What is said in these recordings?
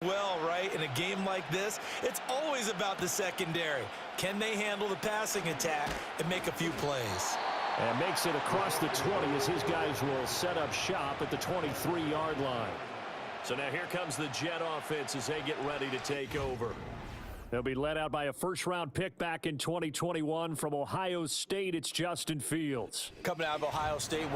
Well, right, in a game like this, it's always about the secondary. Can they handle the passing attack and make a few plays? And makes it across the 20 as his guys will set up shop at the 23-yard line. So now here comes the Jet offense as they get ready to take over. They'll be led out by a first-round pick back in 2021 from Ohio State. It's Justin Fields. Coming out of Ohio State.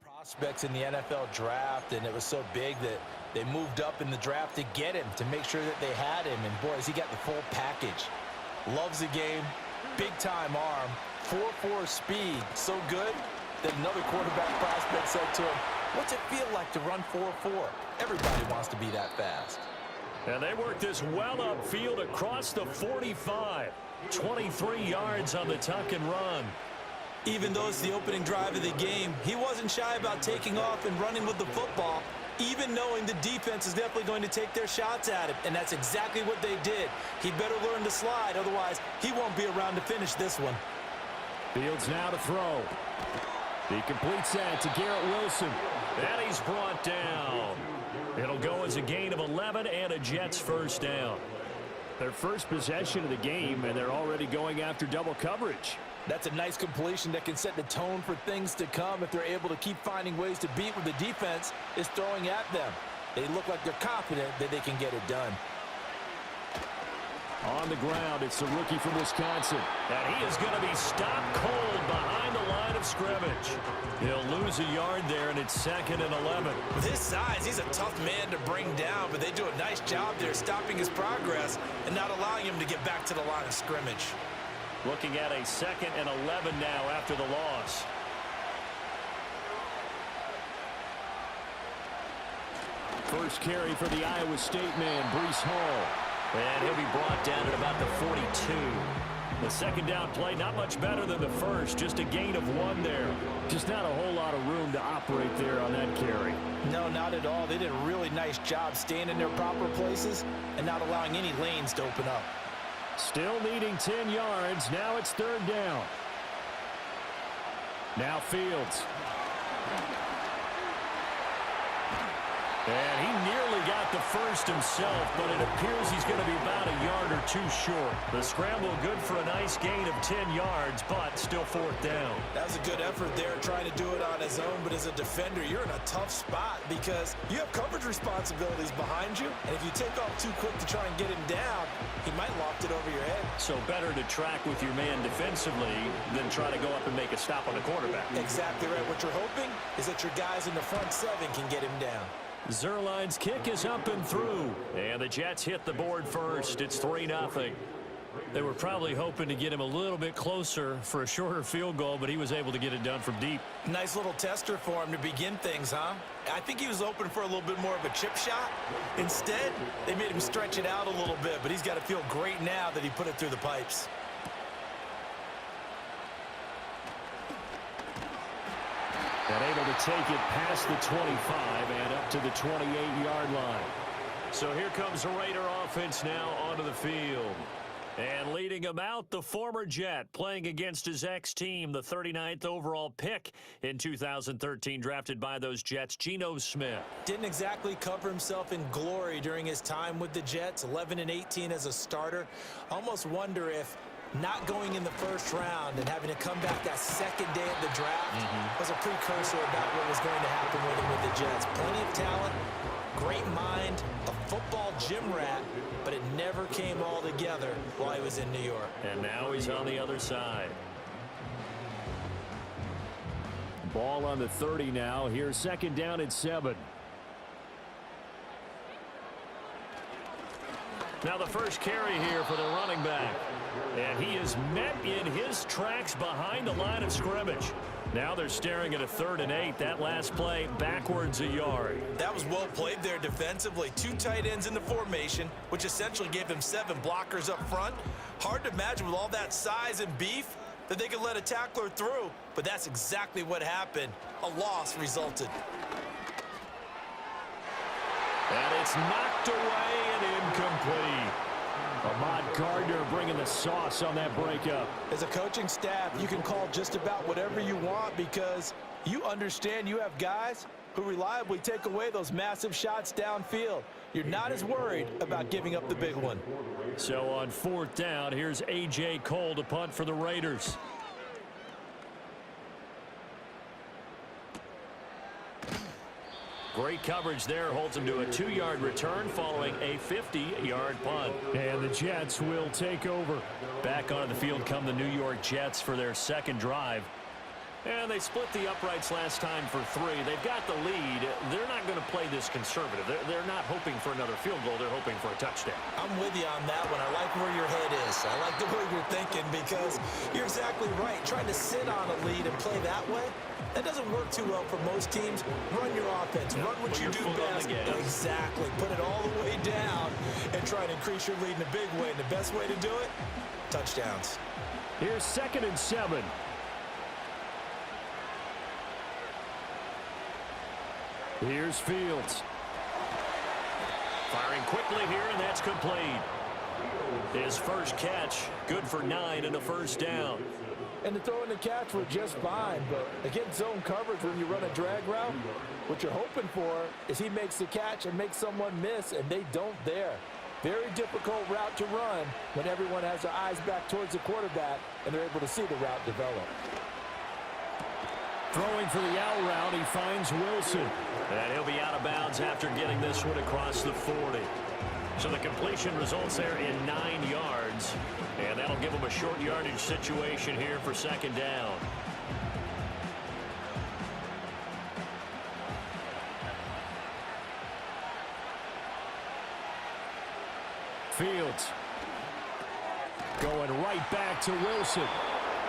Prospects in the NFL draft, and it was so big that they moved up in the draft to get him, to make sure that they had him. And boys, he got the full package. Loves the game, big-time arm, 4.4 speed, so good that another quarterback prospect said to him, "What's it feel like to run 4.4? Everybody wants to be that fast." And they work this well upfield across the 45. 23 yards on the tuck and run. Even though it's the opening drive of the game, he wasn't shy about taking off and running with the football, even knowing the defense is definitely going to take their shots at him. And that's exactly what they did. He better learn to slide, otherwise he won't be around to finish this one. Fields now to throw. He completes that to Garrett Wilson. And he's brought down. It'll go as a gain of 11 and a Jets first down. Their first possession of the game, and they're already going after double coverage. That's a nice completion that can set the tone for things to come if they're able to keep finding ways to beat what the defense is throwing at them. They look like they're confident that they can get it done. On the ground, it's the rookie from Wisconsin. And he is going to be stopped cold behind the line of scrimmage. He'll lose a yard there, and it's 2nd and 11. With his size, he's a tough man to bring down, but they do a nice job there stopping his progress and not allowing him to get back to the line of scrimmage. Looking at a 2nd and 11 now after the loss. First carry for the Iowa State man, Breece Hall. And he'll be brought down at about the 42. The second down play, not much better than the first. Just a gain of 1 there. Just not a whole lot of room to operate there on that carry. No, not at all. They did a really nice job staying in their proper places and not allowing any lanes to open up. Still needing 10 yards. Now it's 3rd down. Now Fields. And he nearly got the first himself, but it appears he's going to be about a yard or 2 short. The scramble good for a nice gain of 10 yards, but still 4th down. That was a good effort there trying to do it on his own, but as a defender, you're in a tough spot because you have coverage responsibilities behind you, and if you take off too quick to try and get him down, he might loft it over your head. So better to track with your man defensively than try to go up and make a stop on the quarterback. Exactly right. What you're hoping is that your guys in the front 7 can get him down. Zuerlein's kick is up and through. And the Jets hit the board first. It's 3-0. They were probably hoping to get him a little bit closer for a shorter field goal, but he was able to get it done from deep. Nice little tester for him to begin things, huh? I think he was open for a little bit more of a chip shot. Instead, they made him stretch it out a little bit, but he's got to feel great now that he put it through the pipes. And able to take it past the 25 and up to the 28-yard line. So here comes the Raider offense now onto the field. And leading him out, the former Jet, playing against his ex-team, the 39th overall pick in 2013, drafted by those Jets, Geno Smith. Didn't exactly cover himself in glory during his time with the Jets, 11-18 as a starter. Almost wonder if not going in the first round and having to come back that second day of the draft was a precursor about what was going to happen with him with the Jets. Plenty of talent, great mind, a football gym rat, but it never came all together while he was in New York. And now he's on the other side. Ball on the 30 now. Here's 2nd down and 7. Now the first carry here for the running back. And he is met in his tracks behind the line of scrimmage. Now they're staring at a 3rd and 8. That last play backwards a yard. That was well played there defensively. 2 tight ends in the formation, which essentially gave them 7 blockers up front. Hard to imagine with all that size and beef that they could let a tackler through. But that's exactly what happened. A loss resulted. And it's knocked away and incomplete. Ahmad Gardner bringing the sauce on that breakup. As a coaching staff, you can call just about whatever you want because you understand you have guys who reliably take away those massive shots downfield. You're not as worried about giving up the big one. So on 4th down, here's A.J. Cole to punt for the Raiders. Great coverage there, holds him to a 2-yard return following a 50-yard punt. And the Jets will take over. Back onto the field come the New York Jets for their 2nd drive. And they split the uprights last time for 3. They've got the lead. They're not going to play this conservative. They're not hoping for another field goal. They're hoping for a touchdown. I'm with you on that one. I like where your head is. I like the way you're thinking because you're exactly right. Trying to sit on a lead and play that way, that doesn't work too well for most teams. Run your offense. Run what you do best. Exactly. Put it all the way down and try to increase your lead in a big way. And the best way to do it, touchdowns. Here's 2nd and 7. Here's Fields. Firing quickly here, and that's complete. His first catch, good for 9 and a 1st down. And the throw and the catch were just fine, but against zone coverage when you run a drag route, what you're hoping for is he makes the catch and makes someone miss, and they don't there. Very difficult route to run when everyone has their eyes back towards the quarterback and they're able to see the route develop. Throwing for the out route, he finds Wilson. And he'll be out of bounds after getting this one across the 40. So the completion results there in 9 yards. And that'll give him a short yardage situation here for 2nd down. Fields going right back to Wilson.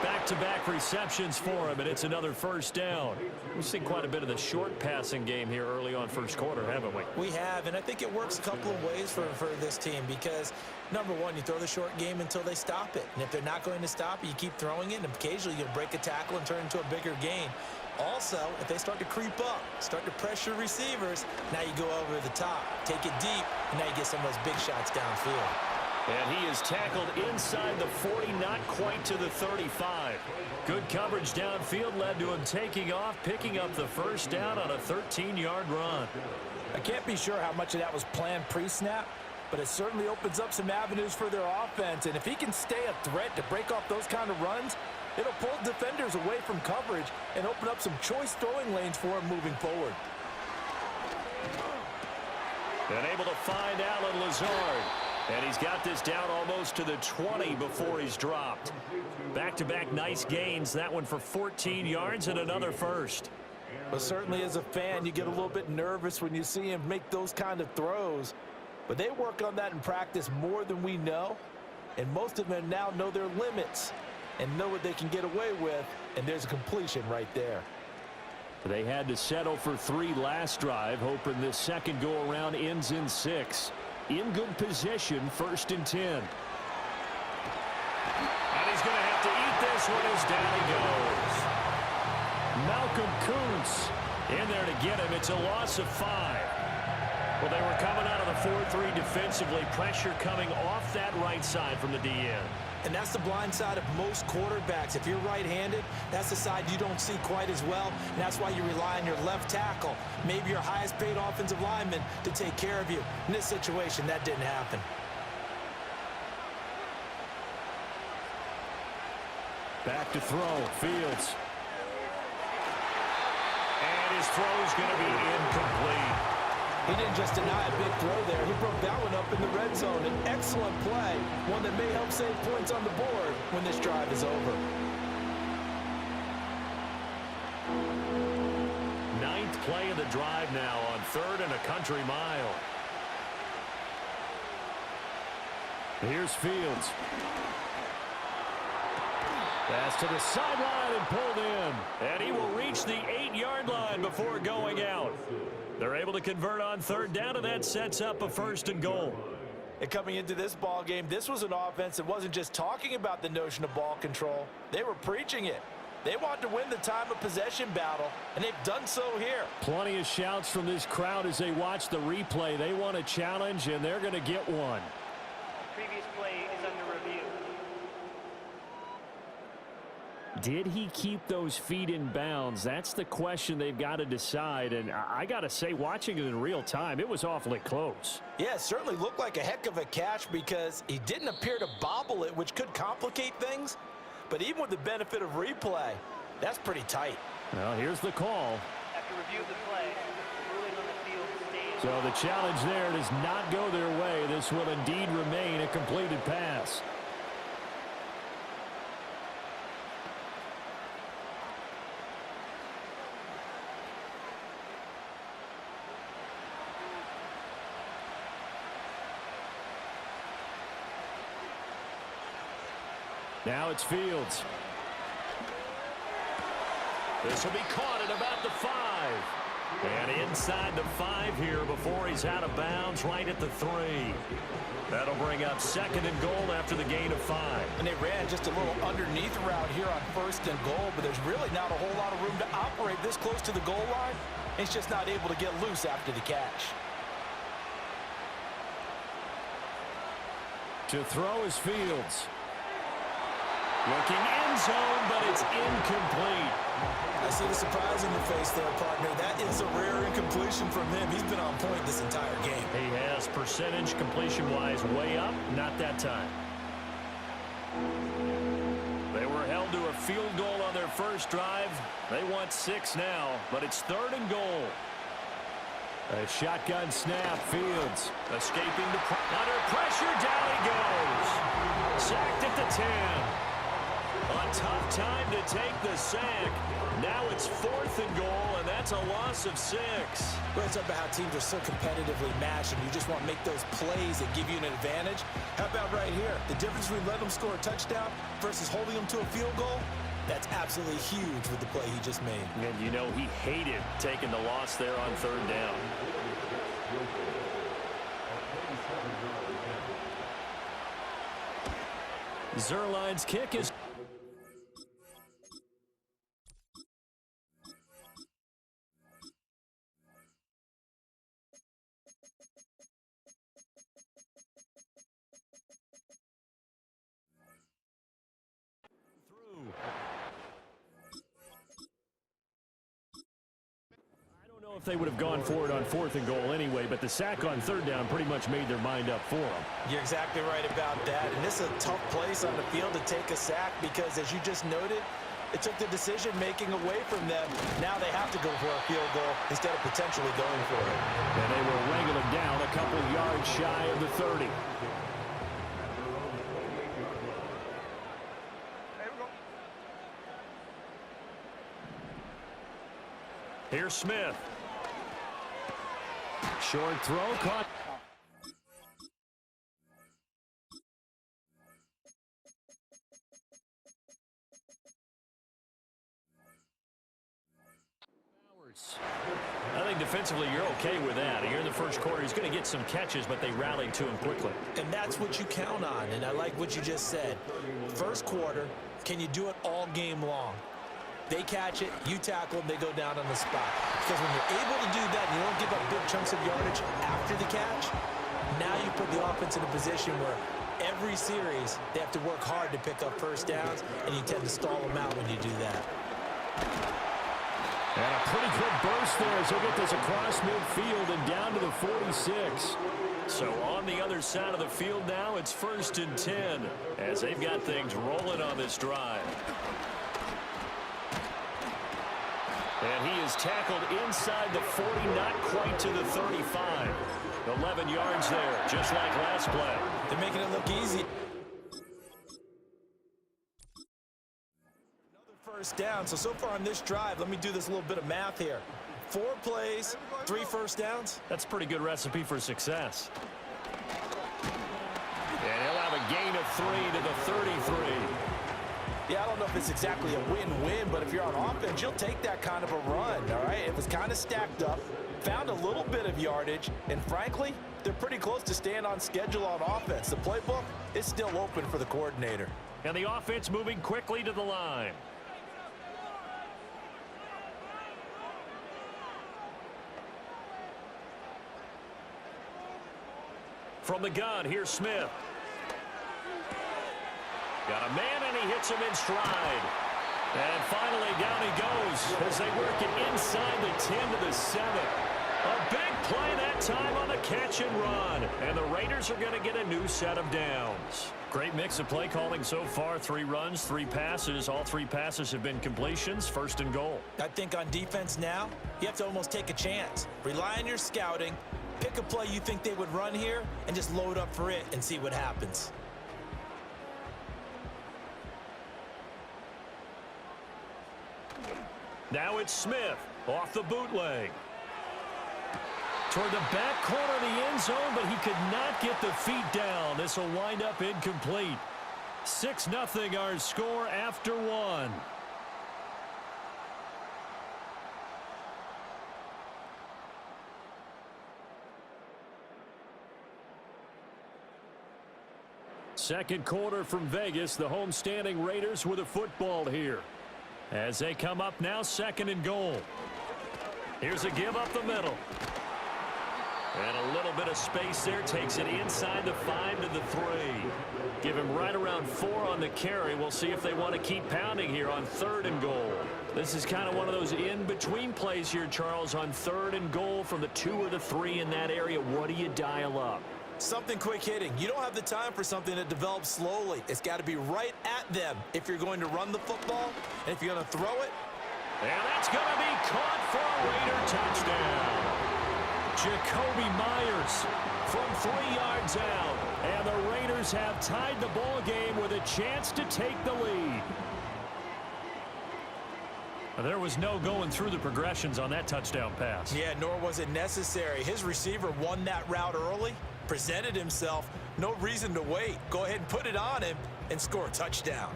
Back-to-back receptions for him, and it's another 1st down. We've seen quite a bit of the short passing game here early on 1st quarter, haven't we? We have, and I think it works a couple of ways for this team because, number one, you throw the short game until they stop it. And if they're not going to stop it, you keep throwing it, and occasionally you'll break a tackle and turn it into a bigger gain. Also, if they start to creep up, start to pressure receivers, now you go over the top, take it deep, and now you get some of those big shots downfield. And he is tackled inside the 40, not quite to the 35. Good coverage downfield led to him taking off, picking up the 1st down on a 13-yard run. I can't be sure how much of that was planned pre-snap, but it certainly opens up some avenues for their offense. And if he can stay a threat to break off those kind of runs, it'll pull defenders away from coverage and open up some choice throwing lanes for him moving forward. And able to find Allen Lazard. And he's got this down almost to the 20 before he's dropped. Back-to-back nice gains. That one for 14 yards and another 1st. But certainly as a fan, you get a little bit nervous when you see him make those kind of throws. But they work on that in practice more than we know. And most of them now know their limits and know what they can get away with. And there's a completion right there. They had to settle for 3 last drive, hoping this second go-around ends in 6. In good position, 1st and 10. And he's going to have to eat this one as down he goes. Malcolm Kuntz in there to get him. It's a loss of 5. Well, they were coming out of the 4-3 defensively. Pressure coming off that right side from the DN. And that's the blind side of most quarterbacks. If you're right-handed, that's the side you don't see quite as well. And that's why you rely on your left tackle, maybe your highest-paid offensive lineman, to take care of you. In this situation, that didn't happen. Back to throw, Fields. And his throw is going to be incomplete. He didn't just deny a big throw there. He broke that one up in the red zone. An excellent play, one that may help save points on the board when this drive is over. 9th play of the drive now on 3rd and a country mile. Here's Fields. Pass to the sideline and pulled in. And he will reach the 8-yard line before going out. They're able to convert on third down, and that sets up a 1st and goal. And coming into this ball game, this was an offense that wasn't just talking about the notion of ball control. They were preaching it. They wanted to win the time of possession battle, and they've done so here. Plenty of shouts from this crowd as they watch the replay. They want a challenge, and they're going to get one. Previous play is under review. Did he keep those feet in bounds? That's the question they've got to decide. And I got to say, watching it in real time, it was awfully close. Yeah, it certainly looked like a heck of a catch because he didn't appear to bobble it, which could complicate things. But even with the benefit of replay, that's pretty tight. Well, here's the call. After review of the play, the ruling on the field stays. So the challenge there does not go their way. This will indeed remain a completed pass. Now it's Fields. This will be caught at about the 5. And inside the 5 here before he's out of bounds, right at the 3. That'll bring up 2nd and goal after the gain of 5. And they ran just a little underneath route here on 1st and goal, but there's really not a whole lot of room to operate this close to the goal line. He's just not able to get loose after the catch. To throw is Fields. Looking end zone, but it's incomplete. I see the surprise in your face there, partner. That is a rare incompletion from him. He's been on point this entire game. He has percentage completion-wise way up, not that time. They were held to a field goal on their first drive. They want 6 now, but it's 3rd and goal. A shotgun snap, Fields. Escaping the under pressure, down he goes. Sacked at the 10. A tough time to take the sack. Now it's 4th and goal, and that's a loss of 6. Well, it's about how teams are so competitively matched, and you just want to make those plays that give you an advantage. How about right here? The difference between letting them score a touchdown versus holding them to a field goal, that's absolutely huge with the play he just made. And you know he hated taking the loss there on 3rd down. Zerline's kick is if they would have gone for it on 4th and goal anyway, but the sack on 3rd down pretty much made their mind up for them. You're exactly right about that, and this is a tough place on the field to take a sack because, as you just noted, it took the decision-making away from them. Now they have to go for a field goal instead of potentially going for it. And they will wrangle him down a couple yards shy of the 30. Here's Smith. Short throw caught. I think defensively you're okay with that. Here in the first quarter, he's going to get some catches, but they rallied to him quickly. And that's what you count on, and I like what you just said. First quarter, can you do it all game long? They catch it, you tackle them, they go down on the spot. Because when you're able to do that and you don't give up big chunks of yardage after the catch, now you put the offense in a position where every series they have to work hard to pick up first downs, and you tend to stall them out when you do that. And a pretty good burst there as he'll get this across midfield and down to the 46. So on the other side of the field now, it's 1st and 10 as they've got things rolling on this drive. And he is tackled inside the 40, not quite to the 35. 11 yards there, just like last play. They're making it look easy. First down. So far on this drive, let me do this little bit of math here. 4 plays, 3 first downs. That's a pretty good recipe for success. And he'll have 3 to the 33. Yeah, I don't know if it's exactly a win-win, but if you're on offense, you'll take that kind of a run, all right? It was kind of stacked up, found a little bit of yardage, and frankly, they're pretty close to staying on schedule on offense. The playbook is still open for the coordinator. And the offense moving quickly to the line. From the gun, here's Smith. Got a man, and he hits him in stride. And finally, down he goes as they work it inside the 10 to the 7. A big play that time on the catch and run. And the Raiders are going to get a new set of downs. Great mix of play calling so far. 3 runs, 3 passes. All 3 passes have been completions. 1st and goal. I think on defense now, you have to almost take a chance. Rely on your scouting. Pick a play you think they would run here and just load up for it and see what happens. Now it's Smith off the bootleg. Toward the back corner of the end zone, but he could not get the feet down. This will wind up incomplete. 6-0 our score after 1. Second quarter from Vegas. The homestanding Raiders with a football here. As they come up now, 2nd and goal. Here's a give up the middle. And a little bit of space there. Takes it inside the 5 to the 3. Give him right around 4 on the carry. We'll see if they want to keep pounding here on 3rd and goal. This is kind of one of those in-between plays here, Charles, on 3rd and goal from the 2 or the 3 in that area. What do you dial up? Something quick hitting. You don't have the time for something that develops slowly. It's got to be right at them if you're going to run the football. And if you're going to throw it. And that's going to be caught for a Raider touchdown. Jacoby Myers from 3 yards out. And the Raiders have tied the ball game with a chance to take the lead. There was no going through the progressions on that touchdown pass. Yeah, nor was it necessary. His receiver won that route early, presented himself. No reason to wait. Go ahead and put it on him and score a touchdown.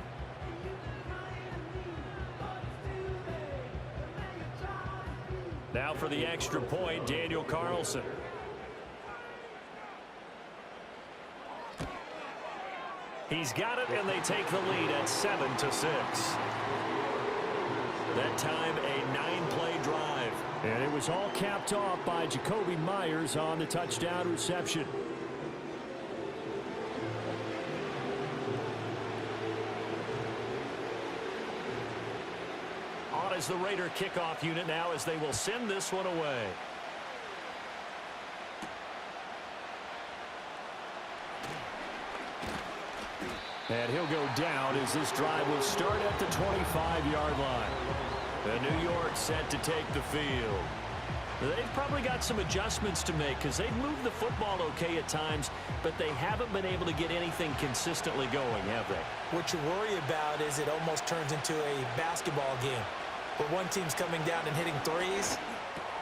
Now for the extra point, Daniel Carlson. He's got it, and they take the lead at 7-6. That time, a 9-play drive. And it was all capped off by Jacoby Myers on the touchdown reception. On is the Raider kickoff unit now as they will send this one away. And he'll go down as this drive will start at the 25-yard line. And New York set to take the field. They've probably got some adjustments to make because they've moved the football okay at times, but they haven't been able to get anything consistently going, have they? What you worry about is it almost turns into a basketball game where one team's coming down and hitting threes,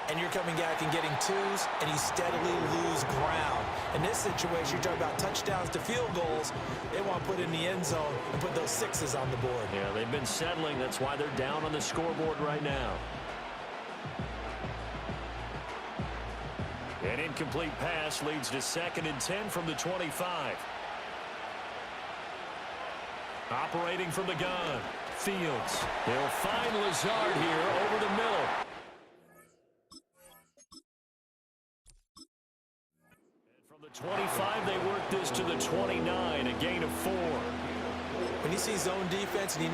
and you're coming back and getting twos, and you steadily lose ground. In this situation, you're talking about touchdowns to field goals. They want to put in the end zone and put those 6s on the board. Yeah, they've been settling. That's why they're down on the scoreboard right now. An incomplete pass leads to 2nd and 10 from the 25. Operating from the gun, Fields. They'll find Lazard here over the middle. And from the 25, they work this to the 29, a gain of 4. When you see zone defense and you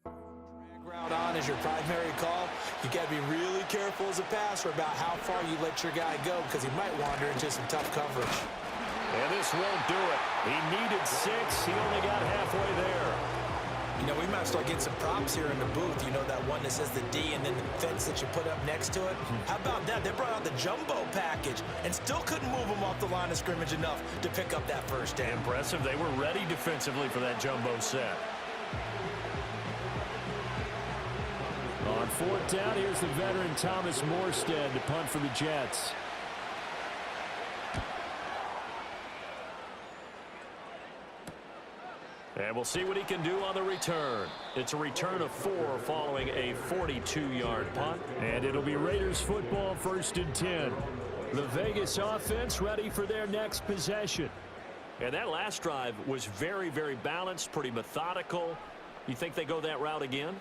drag route on as your primary call, you got to be really careful as a passer about how far you let your guy go because he might wander into some tough coverage. And this won't do it. He needed 6. He only got halfway there. You know, we might start getting some props here in the booth. You know, that one that says the D and then the fence that you put up next to it. How about that? They brought out the jumbo package and still couldn't move them off the line of scrimmage enough to pick up that first down. Impressive. They were ready defensively for that jumbo set. On 4th down, here's the veteran Thomas Morstead to punt for the Jets. And we'll see what he can do on the return. It's a return of 4 following a 42-yard punt. And it'll be Raiders football, 1st and 10. The Vegas offense ready for their next possession. And that last drive was very, very balanced, pretty methodical. You think they go that route again?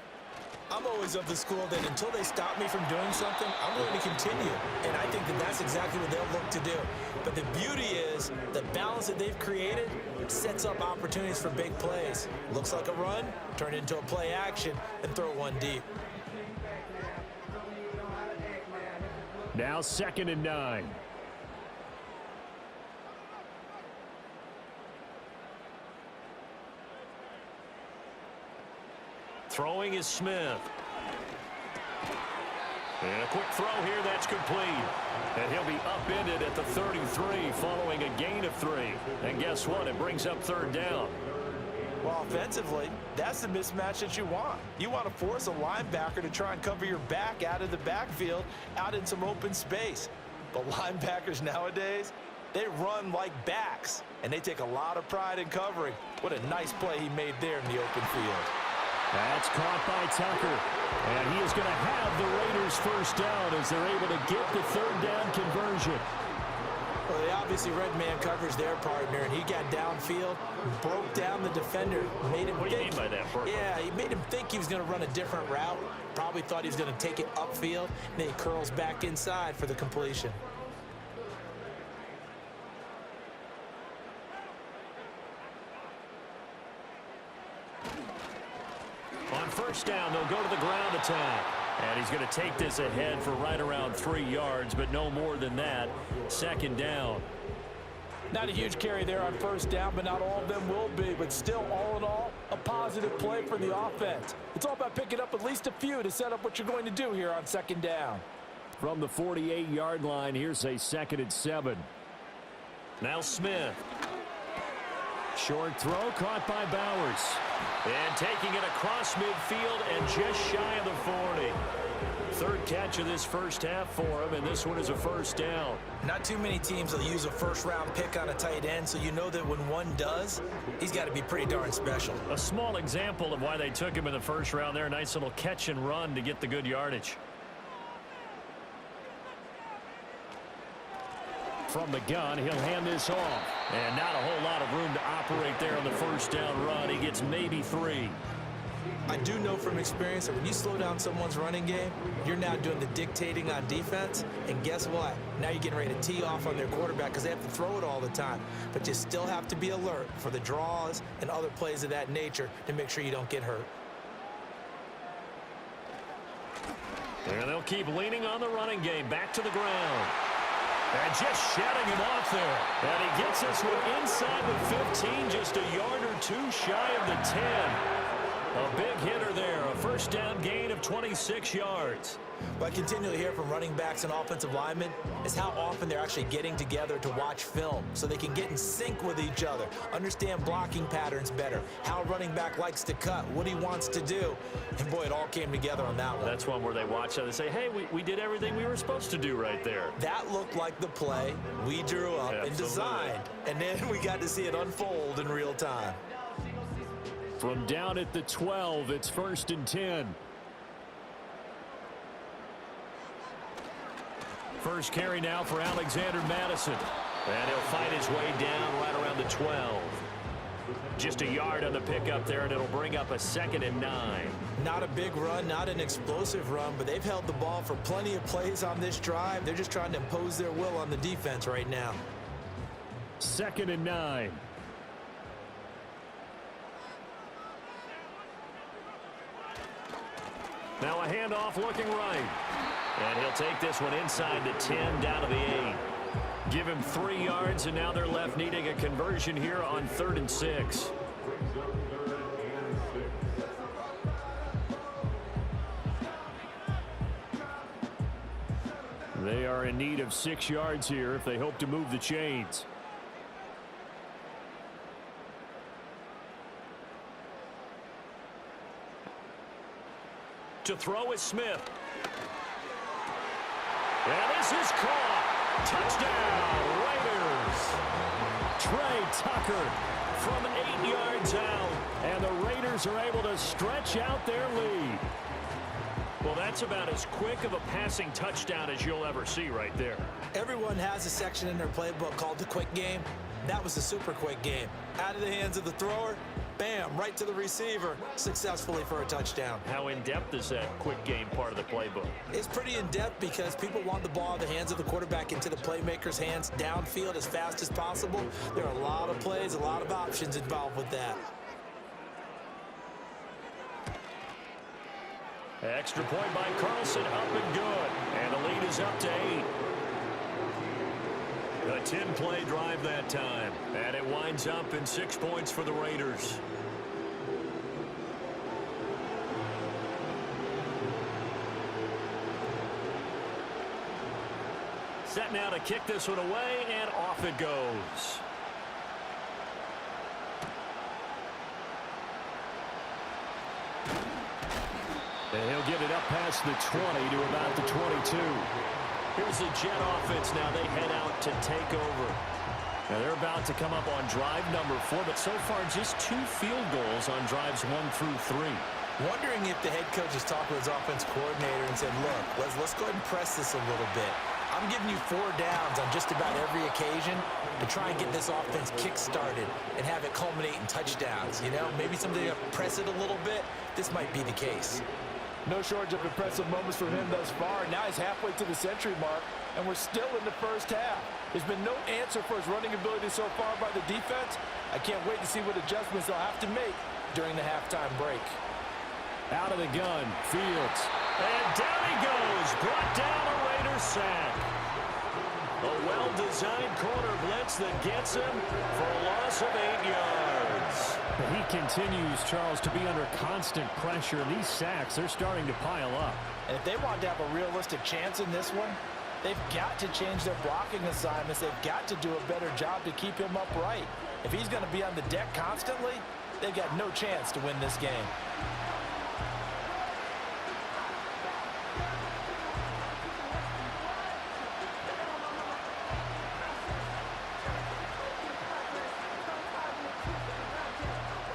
I'm always of the school that until they stop me from doing something, I'm going to continue. And I think that that's exactly what they'll look to do. But the beauty is the balance that they've created sets up opportunities for big plays. Looks like a run, turn it into a play action, and throw one deep. Now 2nd and 9. Throwing is Smith. And a quick throw here, that's complete. And he'll be upended at the 33 following a gain of 3. And guess what? It brings up 3rd down. Well, offensively, that's the mismatch that you want. You want to force a linebacker to try and cover your back out of the backfield, out in some open space. But linebackers nowadays, they run like backs, and they take a lot of pride in covering. What a nice play he made there in the open field. That's caught by Tucker. And he is going to have the Raiders 1st down as they're able to get the 3rd down conversion. Well, they obviously read man coverage their partner, and he got downfield, broke down the defender, made him What do you mean by that, Bert? Yeah, he made him think he was going to run a different route. Probably thought he was going to take it upfield, and then he curls back inside for the completion. On 1st down, they'll go to the ground attack. And he's going to take this ahead for right around 3 yards, but no more than that. 2nd down. Not a huge carry there on 1st down, but not all of them will be. But still, all in all, a positive play for the offense. It's all about picking up at least a few to set up what you're going to do here on 2nd down. From the 48-yard line, here's a 2nd and 7. Now Smith. Short throw caught by Bowers. And taking it across midfield and just shy of the 40. 3rd catch of this 1st half for him, and this one is a 1st down. Not too many teams will use a 1st-round pick on a tight end, so you know that when one does, he's got to be pretty darn special. A small example of why they took him in the 1st round there. A nice little catch and run to get the good yardage. From the gun, he'll hand this off. And not a whole lot of room to operate there on the 1st down run. He gets maybe 3. I do know from experience that when you slow down someone's running game, you're now doing the dictating on defense. And guess what? Now you're getting ready to tee off on their quarterback because they have to throw it all the time. But you still have to be alert for the draws and other plays of that nature to make sure you don't get hurt. And they'll keep leaning on the running game. Back to the ground. And just shutting him off there. And he gets this one inside the 15, just a yard or 2 shy of the 10. A big hitter there, a 1st down gain of 26 yards. What I continually hear from running backs and offensive linemen is how often they're actually getting together to watch film so they can get in sync with each other, understand blocking patterns better, how a running back likes to cut, what he wants to do. And boy, it all came together on that one. That's one where they watch and they say, hey, we did everything we were supposed to do right there. That looked like the play we drew up and designed. And then we got to see it unfold in real time. From down at the 12, it's 1st and 10. First carry now for Alexander Madison. And he'll fight his way down right around the 12. Just a yard on the pickup there, and it'll bring up a 2nd and 9. Not a big run, not an explosive run, but they've held the ball for plenty of plays on this drive. They're just trying to impose their will on the defense right now. 2nd and 9. Now a handoff looking right. And he'll take this one inside the 10, down to the 8. Give him 3 yards, and now they're left needing a conversion here on 3rd and 6. They are in need of 6 yards here if they hope to move the chains. To throw is Smith. And this is caught. Touchdown, Raiders. Trey Tucker from 8 yards out, and the Raiders are able to stretch out their lead. Well, that's about as quick of a passing touchdown as you'll ever see right there. Everyone has a section in their playbook called the quick game. That was a super quick game. Out of the hands of the thrower, bam, right to the receiver, successfully for a touchdown. How in-depth is that quick game part of the playbook? It's pretty in-depth because people want the ball in the hands of the quarterback into the playmaker's hands downfield as fast as possible. There are a lot of plays, a lot of options involved with that. Extra point by Carlson, up and good. And the lead is up to 8. A 10-play drive that time. And it winds up in 6 points for the Raiders. Set now to kick this one away, and off it goes. And he'll get it up past the 20 to about the 22. Here's the Jet offense now. They head out to take over. Now they're about to come up on drive number 4, but so far just 2 field goals on drives 1 through 3. Wondering if the head coach has talked with his offense coordinator and said, look, let's go ahead and press this a little bit. I'm giving you 4 downs on just about every occasion to try and get this offense kick-started and have it culminate in touchdowns. You know, maybe something to press it a little bit. This might be the case. No shortage of impressive moments from him thus far. Now he's halfway to the century mark, and we're still in the first half. There's been no answer for his running ability so far by the defense. I can't wait to see what adjustments they'll have to make during the halftime break. Out of the gun, Fields. And down he goes. Brought down a Raiders sack. A well-designed corner blitz that gets him for a loss of 8 yards. He continues, Charles, to be under constant pressure. These sacks, they're starting to pile up. And if they want to have a realistic chance in this one, they've got to change their blocking assignments. They've got to do a better job to keep him upright. If he's going to be on the deck constantly, they've got no chance to win this game.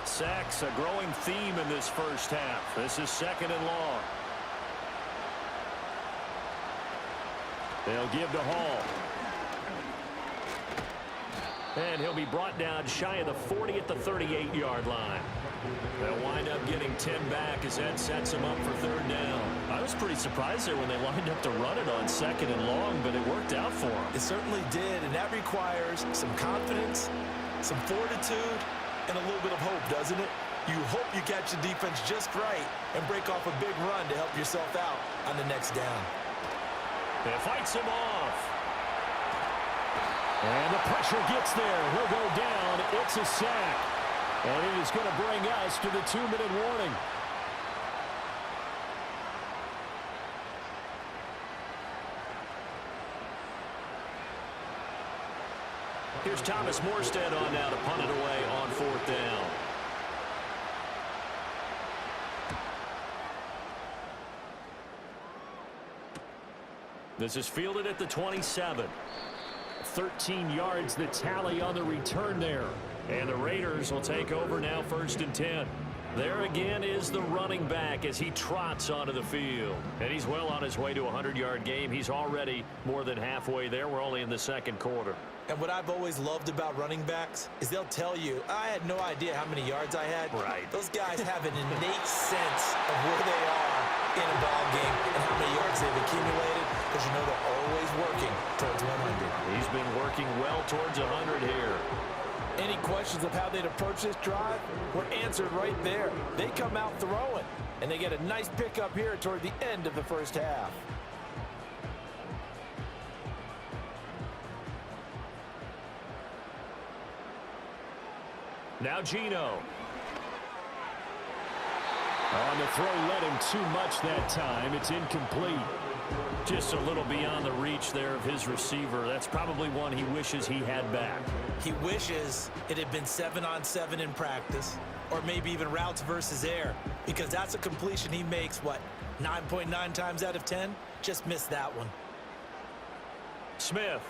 Sacks, a growing theme in this first half. This is 2nd and long. They'll give to Hall. And he'll be brought down shy of the 40 at the 38-yard line. They'll wind up getting 10 back as that sets him up for 3rd down. I was pretty surprised there when they lined up to run it on 2nd and long, but it worked out for them. It certainly did, and that requires some confidence, some fortitude, and a little bit of hope, doesn't it? You hope you catch the defense just right and break off a big run to help yourself out on the next down. It fights him off. And the pressure gets there. He'll go down. It's a sack. And it is going to bring us to the 2-minute warning. Here's Thomas Morstead on now to punt it away on 4th down. This is fielded at the 27. 13 yards the tally on the return there. And the Raiders will take over now 1st and 10. There again is the running back as he trots onto the field. And he's well on his way to a 100-yard game. He's already more than halfway there. We're only in the 2nd quarter. And what I've always loved about running backs is they'll tell you, I had no idea how many yards I had. Right. Those guys have an innate sense of where they are in a ball game and how many yards they've accumulated, because you know they're always working towards 100. He's been working well towards 100 here. Any questions of how they'd approach this drive were answered right there. They come out throwing, and they get a nice pickup here toward the end of the first half. Now Gino. On the throw, led him too much that time. It's incomplete. Just a little beyond the reach there of his receiver. That's probably one he wishes he had back. He wishes it had been 7-on-7 in practice, or maybe even routes versus air, because that's a completion he makes, what, 9.9 times out of 10? Just missed that one. Smith.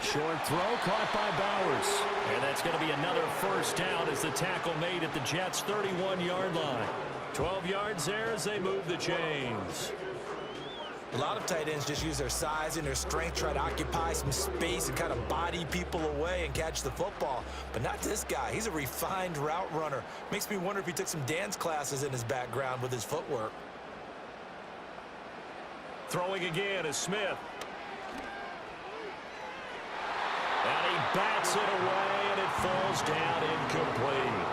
Short throw caught by Bowers. And that's going to be another first down as the tackle made at the Jets' 31-yard line. 12 yards there as they move the chains. A lot of tight ends just use their size and their strength, try to occupy some space and kind of body people away and catch the football. But not this guy. He's a refined route runner. Makes me wonder if he took some dance classes in his background with his footwork. Throwing again is Smith. And he bats it away, and it falls down incomplete.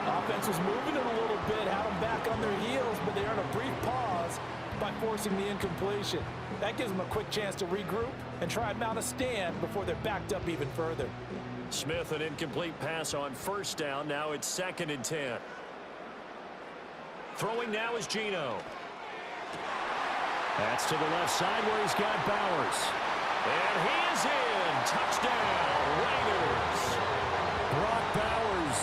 Offense was moving it a little bit, had them back on their heels, but they earned a brief pause by forcing the incompletion. That gives them a quick chance to regroup and try and mount a stand before they're backed up even further. Smith, an incomplete pass on first down. Now it's 2nd and 10. Throwing now is Geno. That's to the left side where he's got Bowers. And he is in. Touchdown, Raiders. Brock Bowers.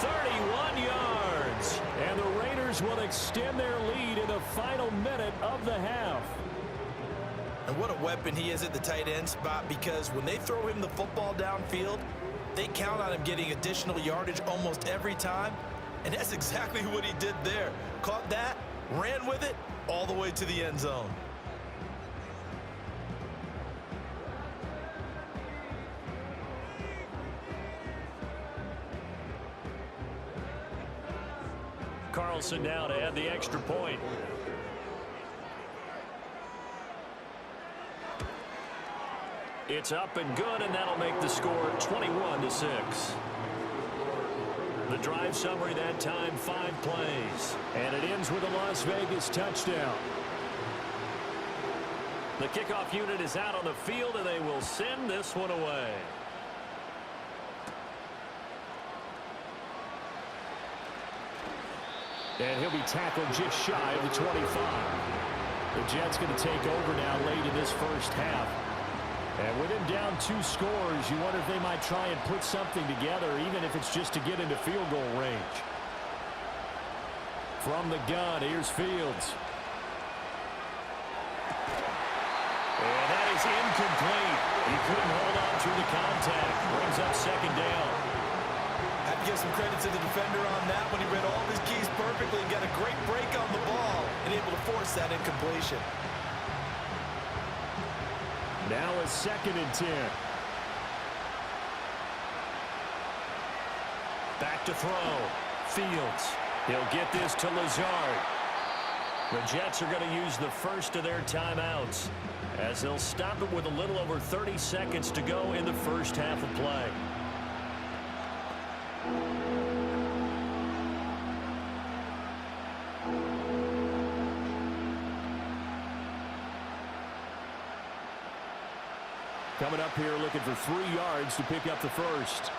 31 yards. And the Raiders will extend their lead in the final minute of the half. And what a weapon he is at the tight end spot, because when they throw him the football downfield, they count on him getting additional yardage almost every time. And that's exactly what he did there. Caught that, ran with it, all the way to the end zone. Carlson now to add the extra point. It's up and good, and that'll make the score 21-6. The drive summary that time, 5 plays. And it ends with a Las Vegas touchdown. The kickoff unit is out on the field, and they will send this one away. And he'll be tackled just shy of the 25. The Jets going to take over now late in this first half. And with him down 2 scores, you wonder if they might try and put something together, even if it's just to get into field goal range. From the gun, here's Fields. And that is incomplete. He couldn't hold on through the contact. Brings up 2nd down. Have to give some credit to the defender on that when he read all of his keys perfectly, got a great break on the ball, and able to force that incompletion. Now a 2nd and 10. Back to throw. Fields. He'll get this to Lazard. The Jets are going to use the first of their timeouts, as they'll stop it with a little over 30 seconds to go in the first half of play. Coming up here looking for 3 yards to pick up the first.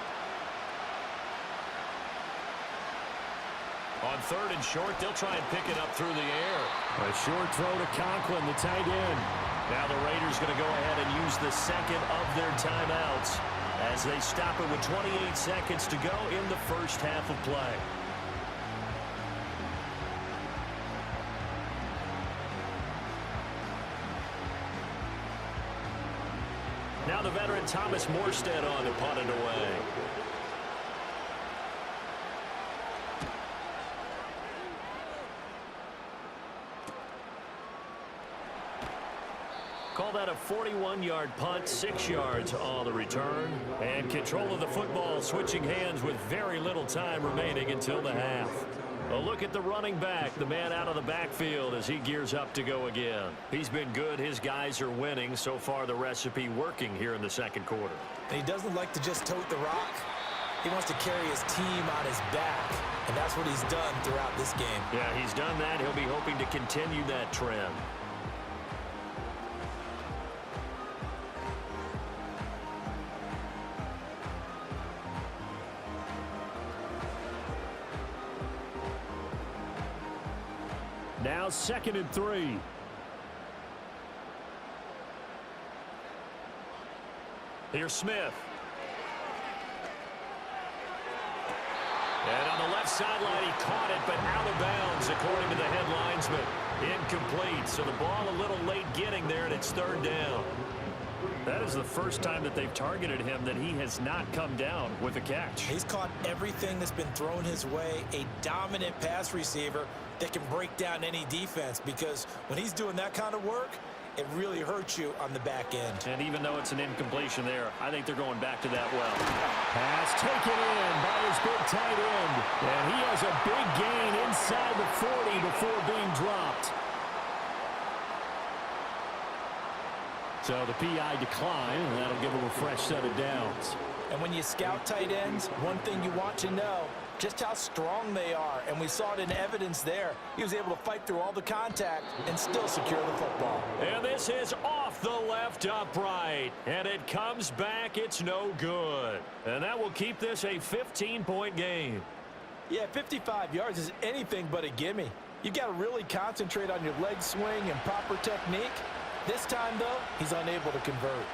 On 3rd and short, they'll try and pick it up through the air. A short throw to Conklin, the tight end. Now the Raiders going to go ahead and use the second of their timeouts as they stop it with 28 seconds to go in the first half of play. Now the veteran Thomas Morstead on to punt it away. Call that a 41-yard punt, 6 yards on the return. And control of the football switching hands with very little time remaining until the half. A look at the running back, the man out of the backfield as he gears up to go again. He's been good. His guys are winning. So far, the recipe working here in the second quarter. And he doesn't like to just tote the rock. He wants to carry his team on his back, and that's what he's done throughout this game. Yeah, he's done that. He'll be hoping to continue that trend. Now 2nd and 3. Here's Smith. And on the left sideline, he caught it, but out of bounds, according to the head linesman. Incomplete, so the ball a little late getting there, and it's third down. That is the first time that they've targeted him that he has not come down with a catch. He's caught everything that's been thrown his way, a dominant pass receiver that can break down any defense, because when he's doing that kind of work, it really hurts you on the back end. And even though it's an incompletion there, I think they're going back to that well. Pass taken in by his big tight end. And he has a big gain inside the 40 before being dropped. So the PI decline, and that'll give him a fresh set of downs. And when you scout tight ends, one thing you want to know, just how strong they are. And we saw it in evidence there. He was able to fight through all the contact and still secure the football. And this is off the left upright. And it comes back. It's no good. And that will keep this a 15-point game. Yeah, 55 yards is anything but a gimme. You've got to really concentrate on your leg swing and proper technique. This time, though, he's unable to convert.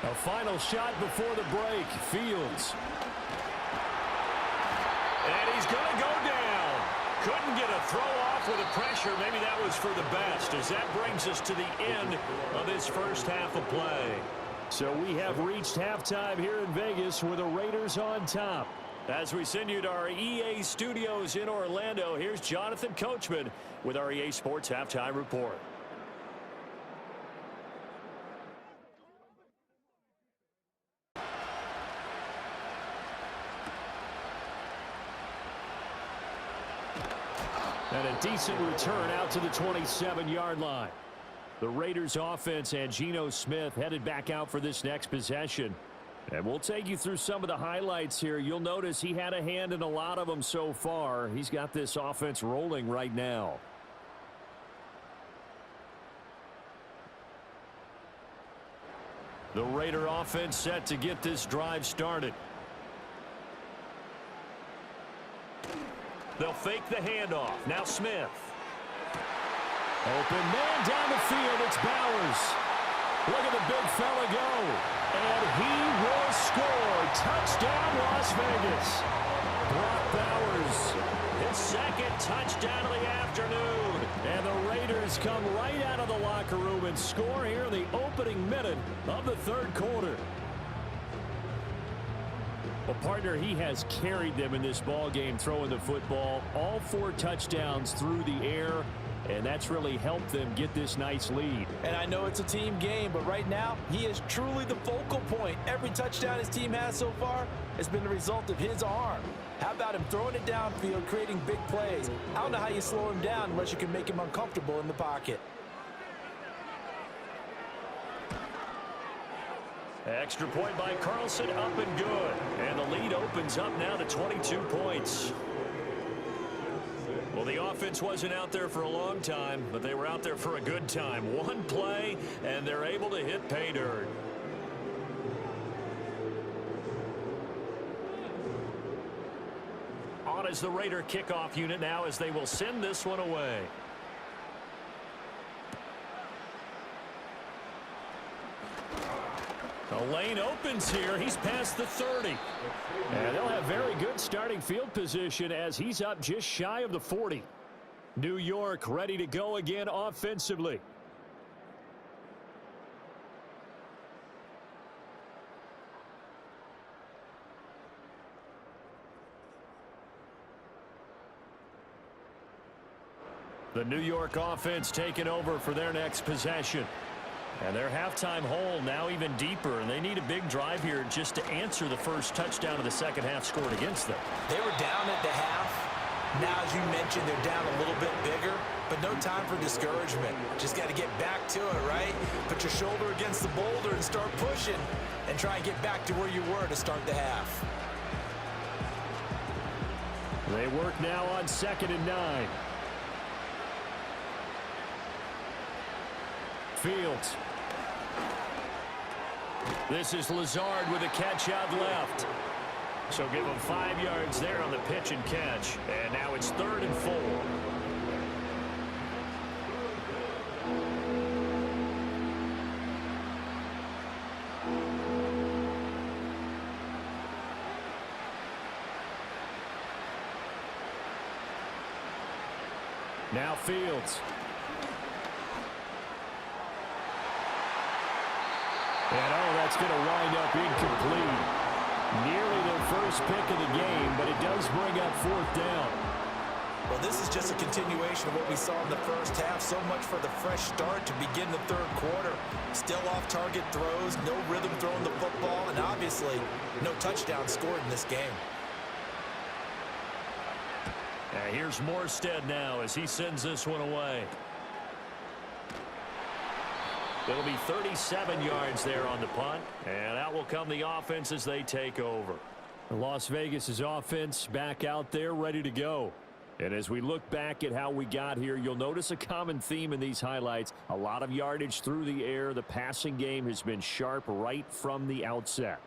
A final shot before the break. Fields. And he's going to go down. Couldn't get a throw off with the pressure. Maybe that was for the best, as that brings us to the end of this first half of play. So we have reached halftime here in Vegas with the Raiders on top. As we send you to our EA studios in Orlando, here's Jonathan Coachman with our EA Sports Halftime Report. And a decent return out to the 27-yard line. The Raiders offense and Geno Smith headed back out for this next possession. And we'll take you through some of the highlights here. You'll notice he had a hand in a lot of them so far. He's got this offense rolling right now. The Raider offense set to get this drive started. They'll fake the handoff. Now Smith. Open man down the field. It's Bowers. Look at the big fella go. And he will score. Touchdown, Las Vegas. Brock Bowers. His second touchdown of the afternoon. And the Raiders come right out of the locker room and score here in the opening minute of the third quarter. Well, partner, he has carried them in this ball game throwing the football. All 4 touchdowns through the air, and that's really helped them get this nice lead. And I know it's a team game, but right now, he is truly the focal point. Every touchdown his team has so far has been the result of his arm. How about him throwing it downfield, creating big plays? I don't know how you slow him down unless you can make him uncomfortable in the pocket. Extra point by Carlson, up and good. And the lead opens up now to 22 points. Well, the offense wasn't out there for a long time, but they were out there for a good time. One play, and they're able to hit pay dirt. On is the Raider kickoff unit now as they will send this one away. The lane opens here. He's past the 30. And they'll have very good starting field position as he's up just shy of the 40. New York ready to go again offensively. The New York offense taking over for their next possession. And their halftime hole now even deeper, and they need a big drive here just to answer the first touchdown of the second half scored against them. They were down at the half. Now, as you mentioned, they're down a little bit bigger, but no time for discouragement. Just got to get back to it, right? Put your shoulder against the boulder and start pushing and try and get back to where you were to start the half. They work now on 2nd and 9. Fields. This is Lazard with a catch out left. So give him 5 yards there on the pitch and catch. And now it's 3rd and 4. Now Fields. And that's going to wind up incomplete. Nearly their first pick of the game, but it does bring up 4th down. Well, this is just a continuation of what we saw in the first half. So much for the fresh start to begin the 3rd quarter. Still off-target throws, no rhythm throwing the football, and obviously no touchdown scored in this game. And here's Morstead now as he sends this one away. It'll be 37 yards there on the punt, and out will come the offense as they take over. Las Vegas's offense back out there ready to go. And as we look back at how we got here, you'll notice a common theme in these highlights. A lot of yardage through the air. The passing game has been sharp right from the outset.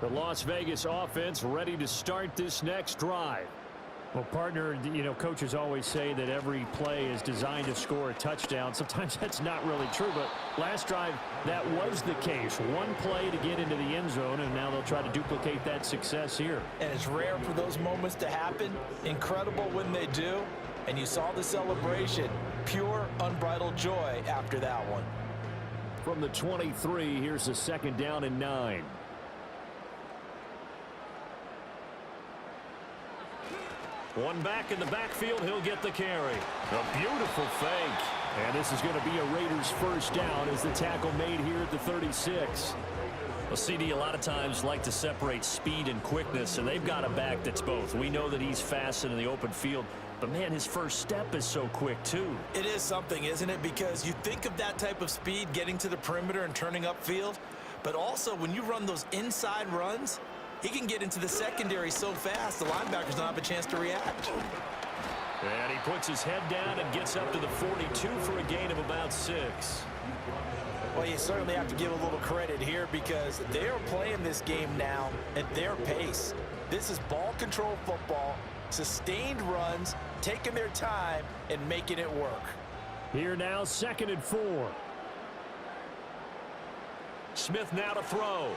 The Las Vegas offense ready to start this next drive. Well, partner, coaches always say that every play is designed to score a touchdown. Sometimes that's not really true, but last drive, that was the case. One play to get into the end zone, and now they'll try to duplicate that success here. And it's rare for those moments to happen. Incredible when they do. And you saw the celebration. Pure, unbridled joy after that one. From the 23, here's the 2nd down and 9. One back in the backfield, he'll get the carry. A beautiful fake. And this is going to be a Raiders 1st down as the tackle made here at the 36. Well, CD a lot of times like to separate speed and quickness, and they've got a back that's both. We know that he's fast in the open field, but man, his first step is so quick too. It is something, isn't it? Because you think of that type of speed getting to the perimeter and turning upfield, but also when you run those inside runs, he can get into the secondary so fast, the linebackers don't have a chance to react. And he puts his head down and gets up to the 42 for a gain of about 6. Well, you certainly have to give a little credit here because they're playing this game now at their pace. This is ball control football, sustained runs, taking their time and making it work. Here now, 2nd and 4. Smith now to throw.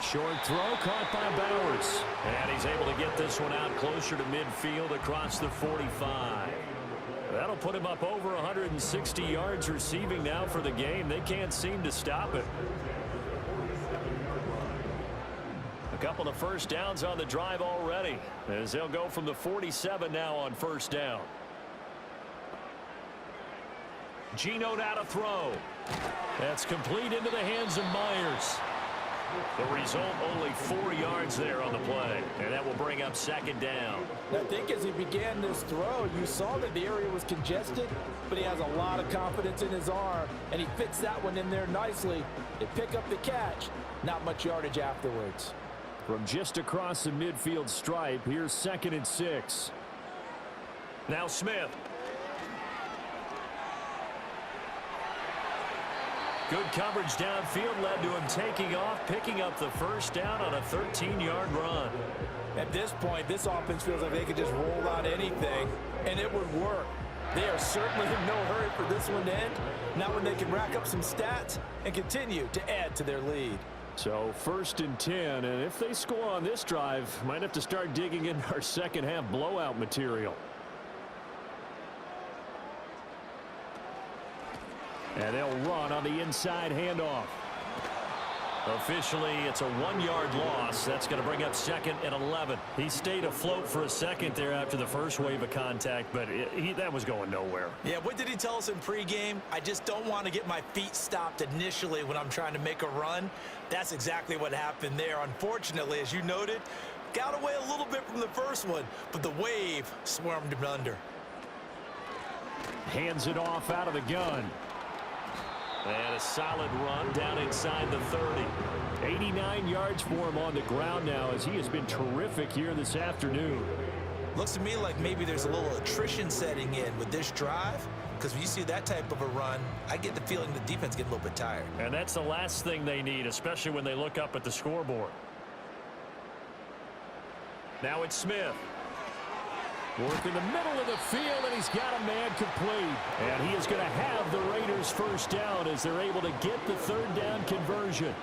Short throw caught by Bowers. And he's able to get this one out closer to midfield across the 45. That'll put him up over 160 yards receiving now for the game. They can't seem to stop it. A couple of 1st downs on the drive already as they'll go from the 47 now on 1st down. Geno now to throw. That's complete into the hands of Myers. The result, only 4 yards there on the play, and that will bring up 2nd down. I think as he began this throw, you saw that the area was congested, but he has a lot of confidence in his arm, and he fits that one in there nicely. They pick up the catch, not much yardage afterwards. From just across the midfield stripe, here's 2nd and 6. Now Smith. Good coverage downfield led to him taking off, picking up the 1st down on a 13-yard run. At this point, this offense feels like they could just roll out anything, and it would work. They are certainly in no hurry for this one to end. Now when they can rack up some stats and continue to add to their lead. So 1st and 10, and if they score on this drive, might have to start digging into our second half blowout material. And they'll run on the inside handoff. Officially, it's a 1-yard loss. That's going to bring up 2nd and 11. He stayed afloat for a second there after the first wave of contact, but that was going nowhere. Yeah, what did he tell us in pregame? I just don't want to get my feet stopped initially when I'm trying to make a run. That's exactly what happened there. Unfortunately, as you noted, got away a little bit from the first one, but the wave swarmed him under. Hands it off out of the gun. And a solid run down inside the 30. 89 yards for him on the ground now as he has been terrific here this afternoon. Looks to me like maybe there's a little attrition setting in with this drive, because when you see that type of a run, I get the feeling the defense gets a little bit tired. And that's the last thing they need, especially when they look up at the scoreboard. Now it's Smith. Work in the middle of the field, and he's got a man complete. And he is going to have the Raiders 1st down as they're able to get the 3rd down conversion.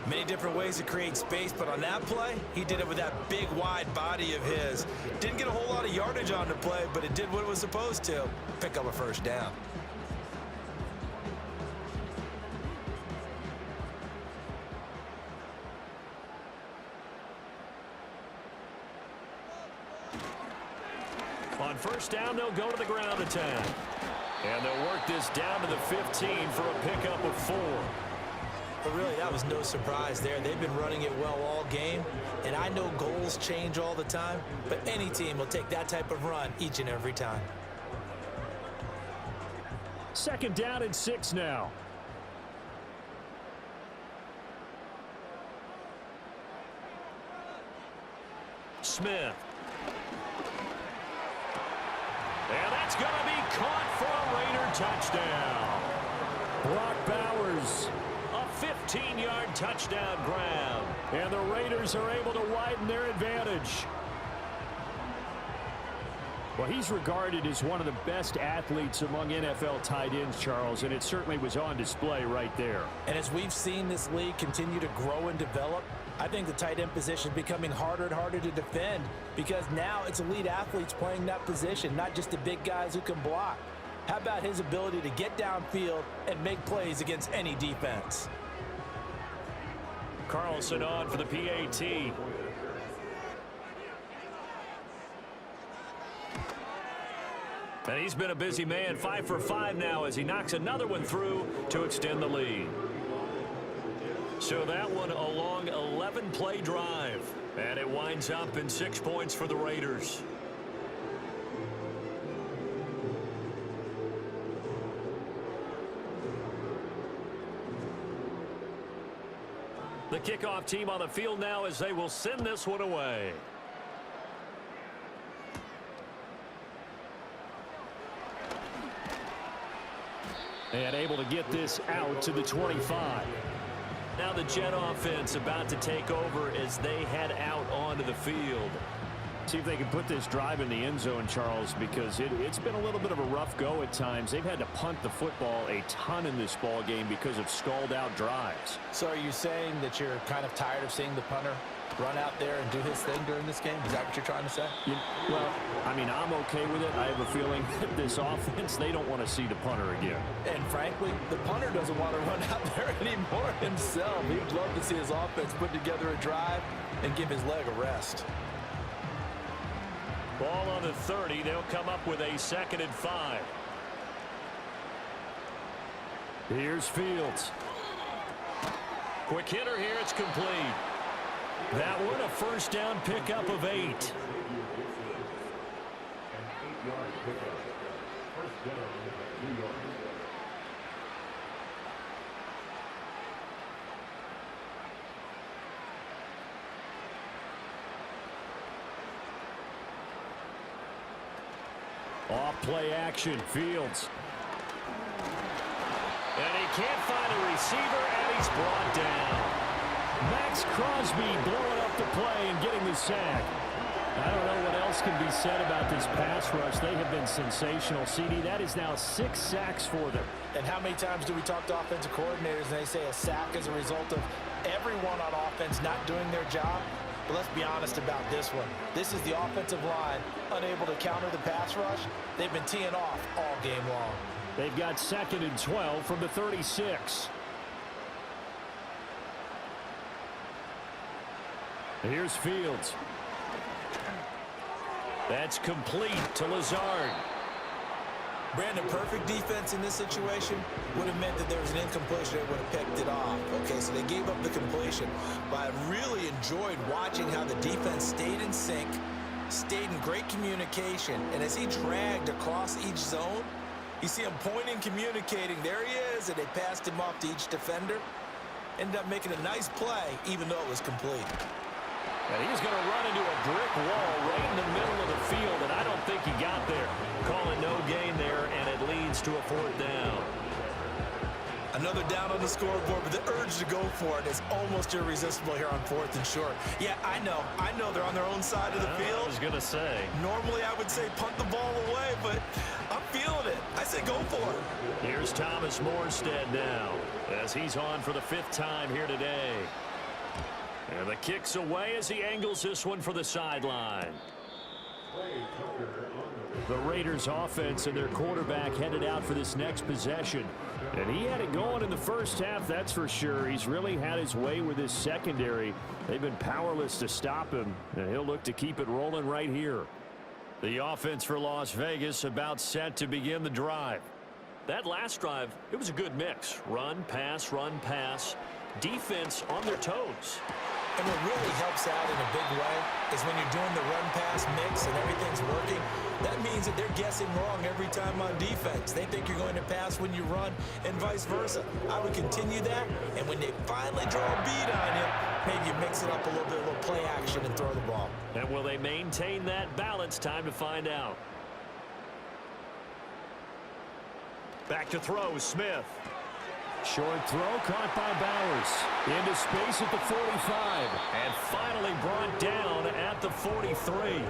Many different ways to create space, but on that play, he did it with that big, wide body of his. Didn't get a whole lot of yardage on the play, but it did what it was supposed to. Pick up a first down. On first down, they'll go to the ground attack. And they'll work this down to the 15 for a pickup of 4. But really, that was no surprise there. They've been running it well all game, and I know goals change all the time, but any team will take that type of run each and every time. Second down and 6 now. Smith. And that's going to be caught for a Raider touchdown. Brock Bowers. A 15-yard touchdown grab. And the Raiders are able to widen their advantage. Well, he's regarded as one of the best athletes among NFL tight ends, Charles, and it certainly was on display right there. And as we've seen this league continue to grow and develop, I think the tight end position is becoming harder and harder to defend because now it's elite athletes playing that position, not just the big guys who can block. How about his ability to get downfield and make plays against any defense? Carlson on for the PAT. And he's been a busy man, 5 for 5 now as he knocks another one through to extend the lead. So that one a long 11-play drive. And it winds up in 6 points for the Raiders. The kickoff team on the field now as they will send this one away. And able to get this out to the 25. Now the Jet offense about to take over as they head out onto the field. See if they can put this drive in the end zone, Charles, because it's been a little bit of a rough go at times. They've had to punt the football a ton in this ball game because of stalled-out drives. So are you saying that you're kind of tired of seeing the punter run out there and do his thing during this game? Is that what you're trying to say? Well, I mean, I'm okay with it. I have a feeling that this offense, they don't want to see the punter again. And frankly, the punter doesn't want to run out there anymore himself. He'd love to see his offense put together a drive and give his leg a rest. Ball on the 30. They'll come up with a 2nd and 5. Here's Fields. Quick hitter here. It's complete. That one a first down pickup of 8. Off play action, Fields. And he can't find a receiver, and he's brought down. Max Crosby blowing up the play and getting the sack. I don't know what else can be said about this pass rush. They have been sensational. CD, that is now 6 sacks for them. And how many times do we talk to offensive coordinators and they say a sack is a result of everyone on offense not doing their job? But let's be honest about this one. This is the offensive line unable to counter the pass rush. They've been teeing off all game long. They've got 2nd and 12 from the 36. Here's Fields. That's complete to Lazard. Brandon, perfect defense in this situation would have meant that there was an incompletion that would have picked it off. Okay, so they gave up the completion. But I really enjoyed watching how the defense stayed in sync, stayed in great communication. And as he dragged across each zone, you see him pointing, communicating. There he is, and they passed him off to each defender. Ended up making a nice play, even though it was complete. And he's going to run into a brick wall right in the middle of the field, and I don't think he got there. Call it no gain there, and it leads to a 4th down. Another down on the scoreboard, but the urge to go for it is almost irresistible here on 4th and short. Yeah, I know they're on their own side of the field. I was going to say. Normally I would say punt the ball away, but I'm feeling it. I say go for it. Here's Thomas Morstead now as he's on for the 5th time here today. And the kick's away as he angles this one for the sideline. The Raiders offense and their quarterback headed out for this next possession. And he had it going in the first half, that's for sure. He's really had his way with his secondary. They've been powerless to stop him, and he'll look to keep it rolling right here. The offense for Las Vegas about set to begin the drive. That last drive, it was a good mix. Run, pass, defense on their toes. And what really helps out in a big way is when you're doing the run-pass mix and everything's working, that means that they're guessing wrong every time on defense. They think you're going to pass when you run and vice versa. I would continue that, and when they finally draw a beat on you, maybe you mix it up a little bit, a little play action and throw the ball. And will they maintain that balance? Time to find out. Back to throw, Smith. Short throw caught by Bowers. Into space at the 45. And finally brought down at the 43.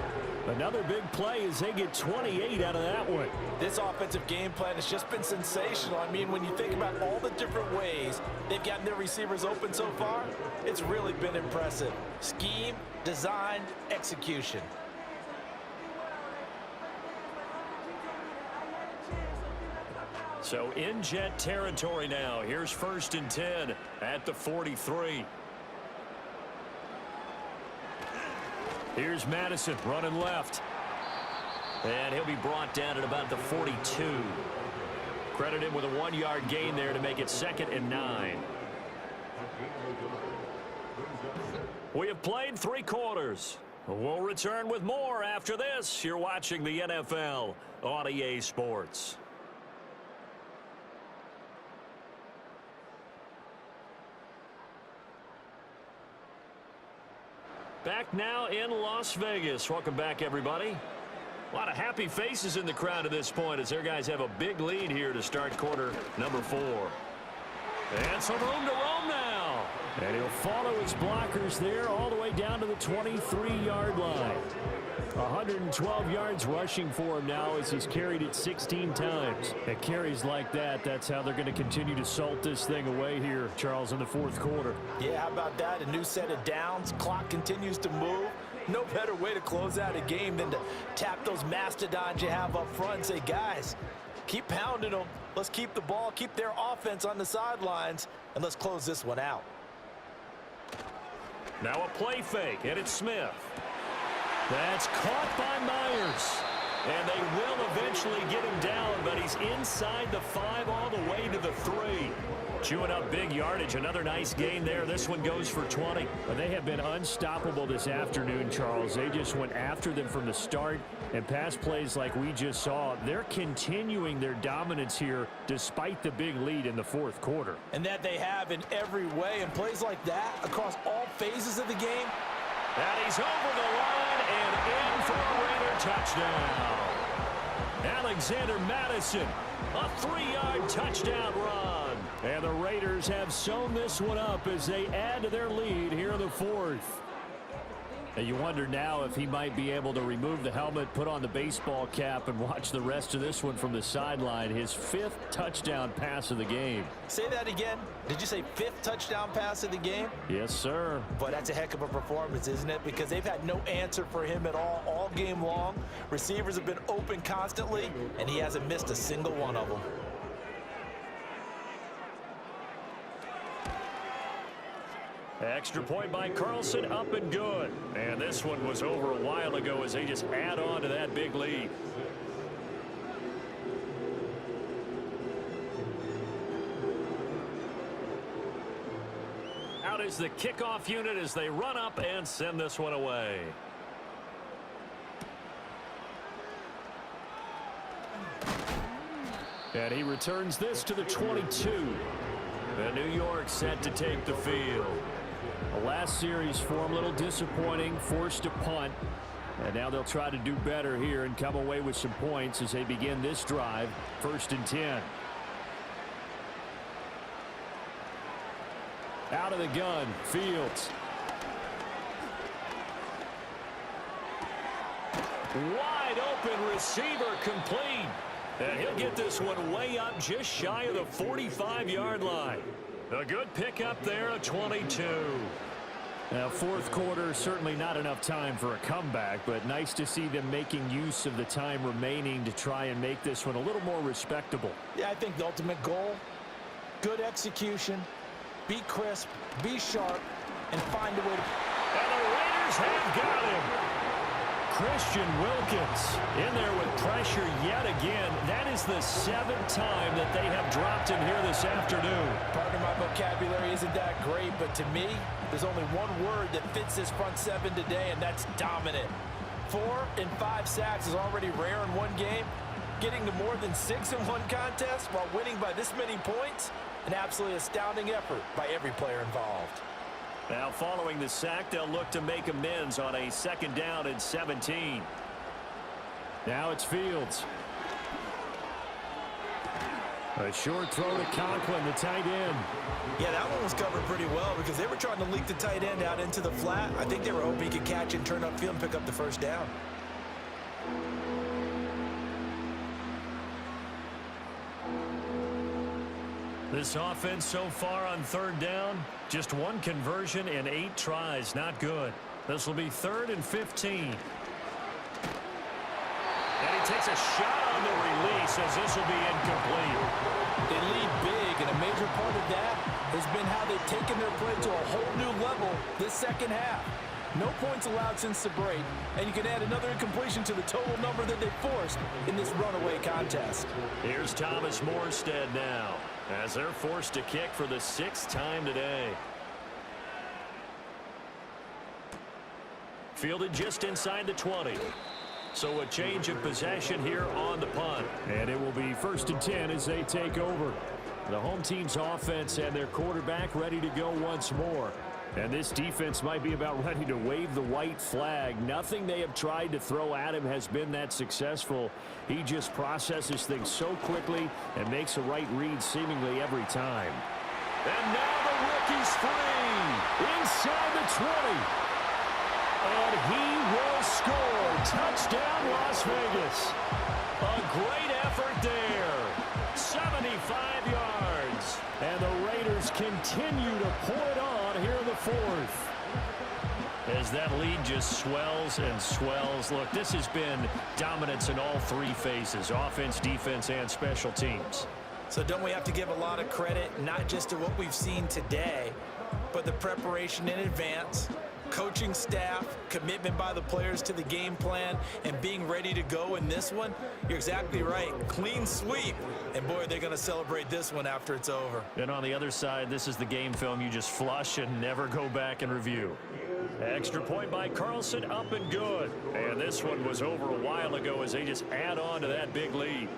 Another big play as they get 28 out of that one. This offensive game plan has just been sensational. I mean, when you think about all the different ways they've gotten their receivers open so far, it's really been impressive. Scheme, design, execution. So in Jet territory now. Here's 1st and 10 at the 43. Here's Madison running left. And he'll be brought down at about the 42. Credit him with a 1-yard gain there to make it 2nd and 9. We have played 3 quarters. We'll return with more after this. You're watching the NFL on EA Sports. Back now in Las Vegas. Welcome back, everybody. A lot of happy faces in the crowd at this point as their guys have a big lead here to start quarter number 4. And some room to roam now. And he'll follow his blockers there all the way down to the 23-yard line. 112 yards rushing for him now as he's carried it 16 times. And carries like that, that's how they're going to continue to salt this thing away here, Charles, in the 4th quarter. Yeah, how about that? A new set of downs. Clock continues to move. No better way to close out a game than to tap those mastodons you have up front and say, guys, keep pounding them. Let's keep the ball, keep their offense on the sidelines, and let's close this one out. Now a play fake, and it's Smith. That's caught by Myers. And they will eventually get him down, but he's inside the 5 all the way to the 3. Chewing up big yardage. Another nice gain there. This one goes for 20. Well, they have been unstoppable this afternoon, Charles. They just went after them from the start, and pass plays like we just saw. They're continuing their dominance here despite the big lead in the 4th quarter. And that they have in every way. And plays like that across all phases of the game. And he's over the line and in for a Raider touchdown. Alexander Madison, a 3-yard touchdown run. And the Raiders have sewn this one up as they add to their lead here in the 4th. And you wonder now if he might be able to remove the helmet, put on the baseball cap, and watch the rest of this one from the sideline. His 5th touchdown pass of the game. Say that again. Did you say 5th touchdown pass of the game? Yes, sir. But that's a heck of a performance, isn't it? Because they've had no answer for him at all game long. Receivers have been open constantly, and he hasn't missed a single one of them. Extra point by Carlson, up and good. And this one was over a while ago as they just add on to that big lead. Out is the kickoff unit as they run up and send this one away. And he returns this to the 22. And New York set to take the field. The last series for him, a little disappointing, forced to punt. And now they'll try to do better here and come away with some points as they begin this drive. 1st and 10. Out of the gun, Fields. Wide open receiver complete. And he'll get this one way up just shy of the 45-yard line. A good pickup there, a 22. Now, fourth quarter, certainly not enough time for a comeback, but nice to see them making use of the time remaining to try and make this one a little more respectable. Yeah, I think the ultimate goal, good execution, be crisp, be sharp, and find a way to... And the Raiders have got him. Christian Wilkins in there with pressure yet again. That is the 7th time that they have dropped him here this afternoon. Pardon my vocabulary isn't that great, but to me, there's only one word that fits this front seven today, and that's dominant. 4 and 5 sacks is already rare in one game. Getting to more than 6 in one contest while winning by this many points, an absolutely astounding effort by every player involved. Now, following the sack, they'll look to make amends on a 2nd down and 17. Now it's Fields. A short throw to Conklin, the tight end. Yeah, that one was covered pretty well because they were trying to leak the tight end out into the flat. I think they were hoping he could catch and turn upfield and pick up the first down. This offense so far on 3rd down, just 1 conversion and 8 tries. Not good. This will be 3rd and 15. And he takes a shot on the release as this will be incomplete. They lead big, and a major part of that has been how they've taken their play to a whole new level this second half. No points allowed since the break, and you can add another incompletion to the total number that they forced in this runaway contest. Here's Thomas Morstead now, as they're forced to kick for the 6th time today. Fielded just inside the 20. So a change of possession here on the punt. And it will be 1st and 10 as they take over. The home team's offense and their quarterback ready to go once more. And this defense might be about ready to wave the white flag. Nothing they have tried to throw at him has been that successful. He just processes things so quickly and makes a right read seemingly every time. And now the rookie's free inside the 20. And he will score. Touchdown, Las Vegas. A great effort there. 75 yards. And the Raiders continue to pour it on here in the 4th. As that lead just swells and swells. Look, this has been dominance in all 3 phases, offense, defense, and special teams. So don't we have to give a lot of credit, not just to what we've seen today, but the preparation in advance, coaching staff, commitment by the players to the game plan, and being ready to go in this one? You're exactly right. Clean sweep. And boy, they're going to celebrate this one after it's over. And on the other side, this is the game film you just flush and never go back and review. Extra point by Carlson, up and good. And this one was over a while ago as they just add on to that big lead.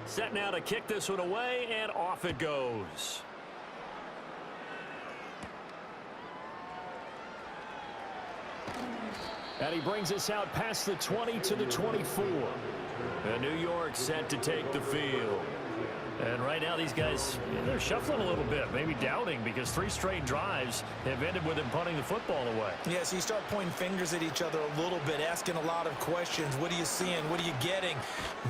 Set now to kick this one away, and off it goes. And he brings us out past the 20 to the 24. And New York set to take the field. And right now these guys, they're shuffling a little bit, maybe doubting, because 3 straight drives have ended with them punting the football away. Yeah, so you start pointing fingers at each other a little bit, asking a lot of questions. What are you seeing? What are you getting?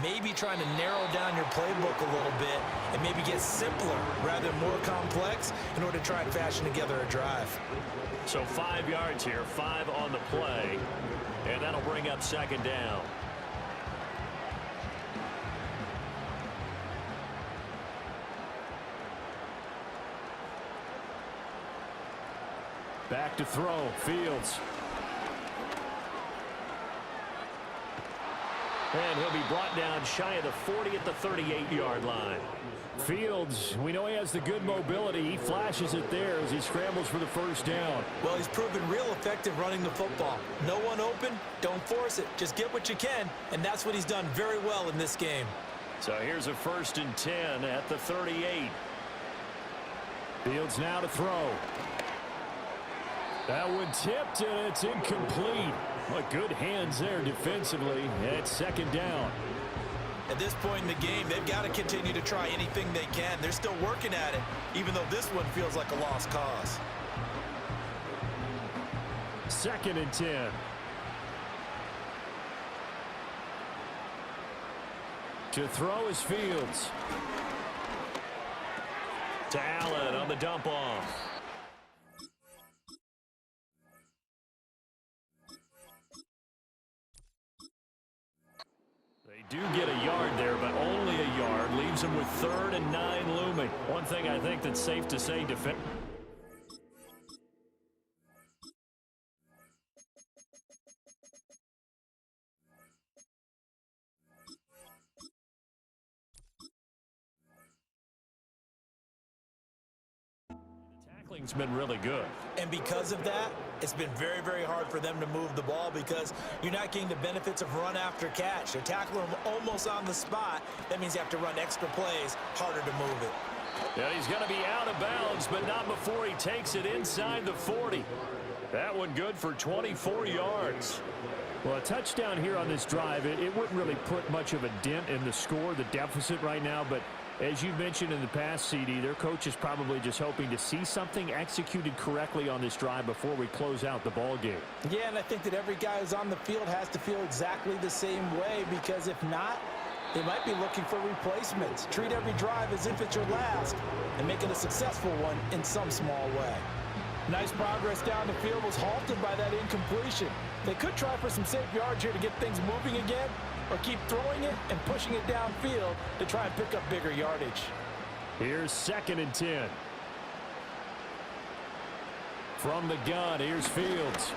Maybe trying to narrow down your playbook a little bit and maybe get simpler rather than more complex in order to try and fashion together a drive. So 5 yards here, 5 on the play, and that'll bring up 2nd down. Back to throw, Fields. And he'll be brought down shy of the 40 at the 38-yard line. Fields, we know he has the good mobility. He flashes it there as he scrambles for the 1st down. Well, he's proven real effective running the football. No one open, don't force it. Just get what you can, and that's what he's done very well in this game. So here's a 1st and 10 at the 38. Fields now to throw. That one tipped, and it's incomplete. What good hands there defensively. It's 2nd down. At this point in the game, they've got to continue to try anything they can. They're still working at it, even though this one feels like a lost cause. 2nd and 10. To throw is Fields. To Allen on the dump off. They do get a yard there, but only a yard. Leaves them with 3rd and 9 looming. One thing I think that's safe to say, tackling's been really good. And because of that, it's been very, very hard for them to move the ball because you're not getting the benefits of run after catch. They're tackling them almost on the spot. That means you have to run extra plays, harder to move it. Yeah, he's going to be out of bounds, but not before he takes it inside the 40. That one good for 24 yards. Well, a touchdown here on this drive, it wouldn't really put much of a dent in the score, the deficit right now, but as you mentioned in the past, CD, their coach is probably just hoping to see something executed correctly on this drive before we close out the ball game. Yeah, and I think that every guy who's on the field has to feel exactly the same way, because if not, they might be looking for replacements. Treat every drive as if it's your last and make it a successful one in some small way. Nice progress down the field was halted by that incompletion. They could try for some safe yards here to get things moving again, or keep throwing it and pushing it downfield to try and pick up bigger yardage. Here's 2nd and 10. From the gun, here's Fields.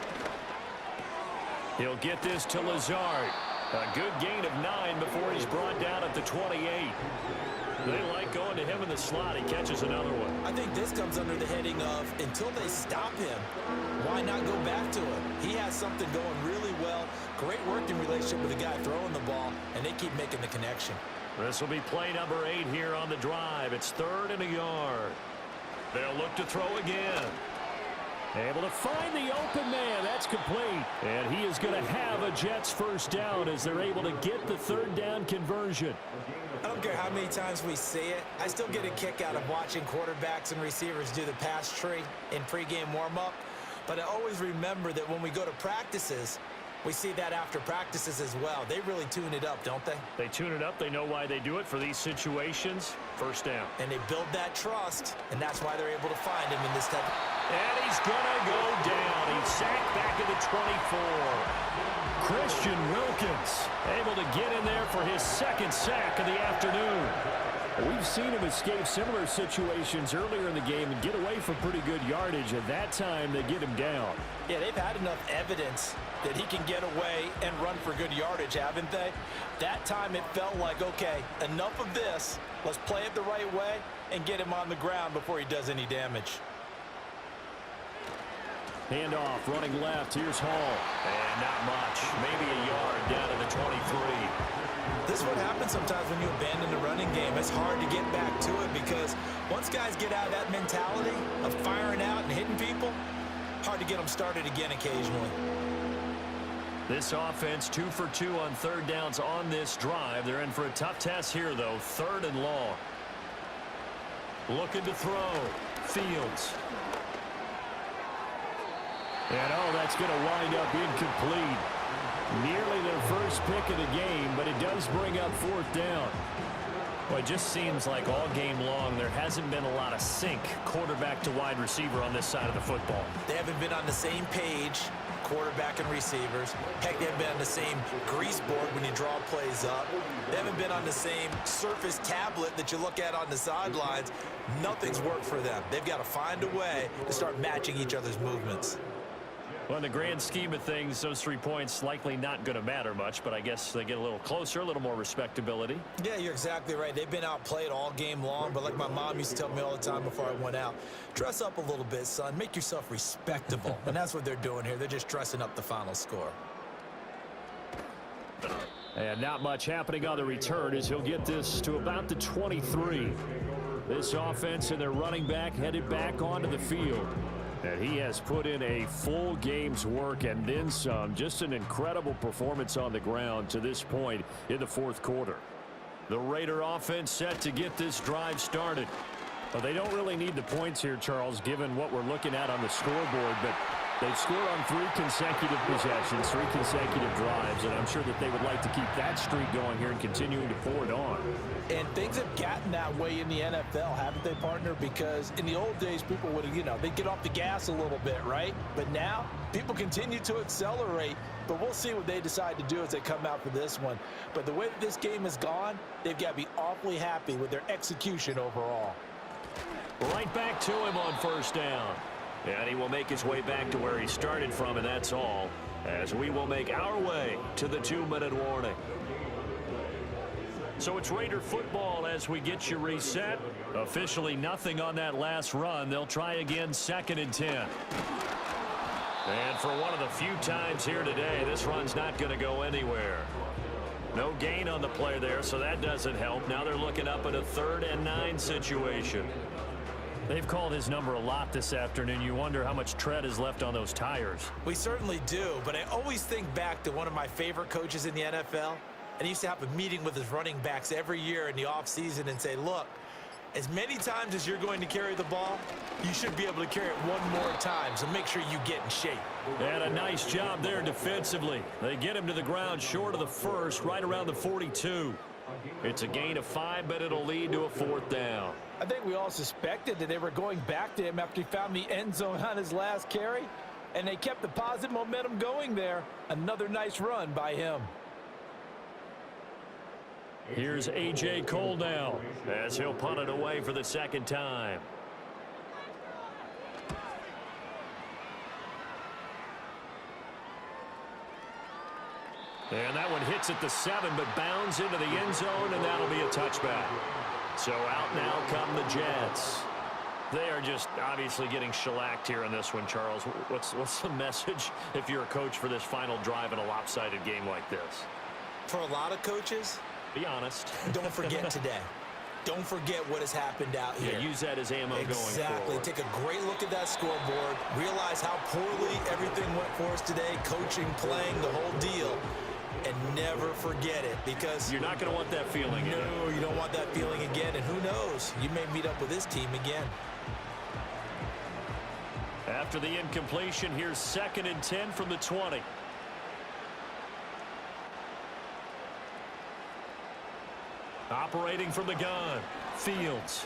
He'll get this to Lazard. A good gain of 9 before he's brought down at the 28. They like going to him in the slot. He catches another one. I think this comes under the heading of, until they stop him, why not go back to him? He has something going really well. Great working relationship with the guy throwing the ball, and they keep making the connection. This will be play number 8 here on the drive. It's 3rd and a yard. They'll look to throw again. Able to find the open man. That's complete. And he is going to have a Jets first down as they're able to get the 3rd down conversion. I don't care how many times we see it. I still get a kick out of watching quarterbacks and receivers do the pass tree in pregame warm-up. But I always remember that when we go to practices, we see that after practices as well. They really tune it up, don't they? They tune it up. They know why they do it for these situations. First down. And they build that trust, and that's why they're able to find him in this type. And he's going to go down. He's sacked back at the 24. Christian Wilkins able to get in there for his 2nd sack of the afternoon. We've seen him escape similar situations earlier in the game and get away from pretty good yardage. At that time, they get him down. Yeah, they've had enough evidence that he can get away and run for good yardage, haven't they? That time it felt like, okay, enough of this. Let's play it the right way and get him on the ground before he does any damage. Handoff, running left. Here's Hall. And not much. Maybe a yard down to the 23. This is what happens sometimes when you abandon the running game. It's hard to get back to it because once guys get out of that mentality of firing out and hitting people, hard to get them started again occasionally. This offense 2 for 2 on 3rd downs on this drive. They're in for a tough test here, though. 3rd and long. Looking to throw. Fields. And, oh, that's going to wind up incomplete. Nearly their first pick of the game, but it does bring up 4th down. Well, it just seems like all game long there hasn't been a lot of sync quarterback to wide receiver on this side of the football. They haven't been on the same page, quarterback and receivers. Heck, they haven't been on the same grease board when you draw plays up. They haven't been on the same surface tablet that you look at on the sidelines. Nothing's worked for them. They've got to find a way to start matching each other's movements. Well, in the grand scheme of things, those 3 points likely not going to matter much, but I guess they get a little closer, a little more respectability. Yeah, you're exactly right. They've been outplayed all game long, but like my mom used to tell me all the time before I went out, dress up a little bit, son. Make yourself respectable. And that's what they're doing here. They're just dressing up the final score. And not much happening on the return as he'll get this to about the 23. This offense and their running back headed back onto the field. And he has put in a full game's work and then some. Just an incredible performance on the ground to this point in the 4th quarter. The Raider offense set to get this drive started. Well, they don't really need the points here, Charles, given what we're looking at on the scoreboard. But They've scored on 3 consecutive possessions, 3 consecutive drives, and I'm sure that they would like to keep that streak going here and continuing to pour it on. And things have gotten that way in the NFL, haven't they, partner? Because in the old days, people would, they'd get off the gas a little bit, right? But now, people continue to accelerate. But we'll see what they decide to do as they come out for this one. But the way that this game has gone, they've got to be awfully happy with their execution overall. Right back to him on first down. And he will make his way back to where he started from, and that's all, as we will make our way to the 2-minute warning. So it's Raider football as we get you reset. Officially nothing on that last run. They'll try again, 2nd and 10. And for one of the few times here today, this run's not going to go anywhere. No gain on the play there, so that doesn't help. Now they're looking up at a 3rd and 9 situation. They've called his number a lot this afternoon. You wonder how much tread is left on those tires. We certainly do, but I always think back to one of my favorite coaches in the NFL, and he used to have a meeting with his running backs every year in the offseason and say, look, as many times as you're going to carry the ball, you should be able to carry it one more time, so make sure you get in shape. And a nice job there defensively. They get him to the ground short of the 1st, right around the 42. It's a gain of 5, but it'll lead to a 4th down. I think we all suspected that they were going back to him after he found the end zone on his last carry, and they kept the positive momentum going there. Another nice run by him. Here's A.J. Cole now as he'll punt it away for the 2nd time. And that one hits at the 7, but bounds into the end zone, and that'll be a touchback. So out now come the Jets. They are just obviously getting shellacked here in this one, Charles. What's the message if you're a coach for this final drive in a lopsided game like this? For a lot of coaches, be honest. Don't forget today. Don't forget what has happened out here. Yeah, use that as ammo going forward. Exactly. Take a great look at that scoreboard. Realize how poorly everything went for us today. Coaching, playing, the whole deal. And never forget it, because you're not going to want that feeling again. No, you don't want that feeling again. And who knows? You may meet up with this team again. After the incompletion, here's 2nd and 10 from the 20. Operating from the gun, Fields.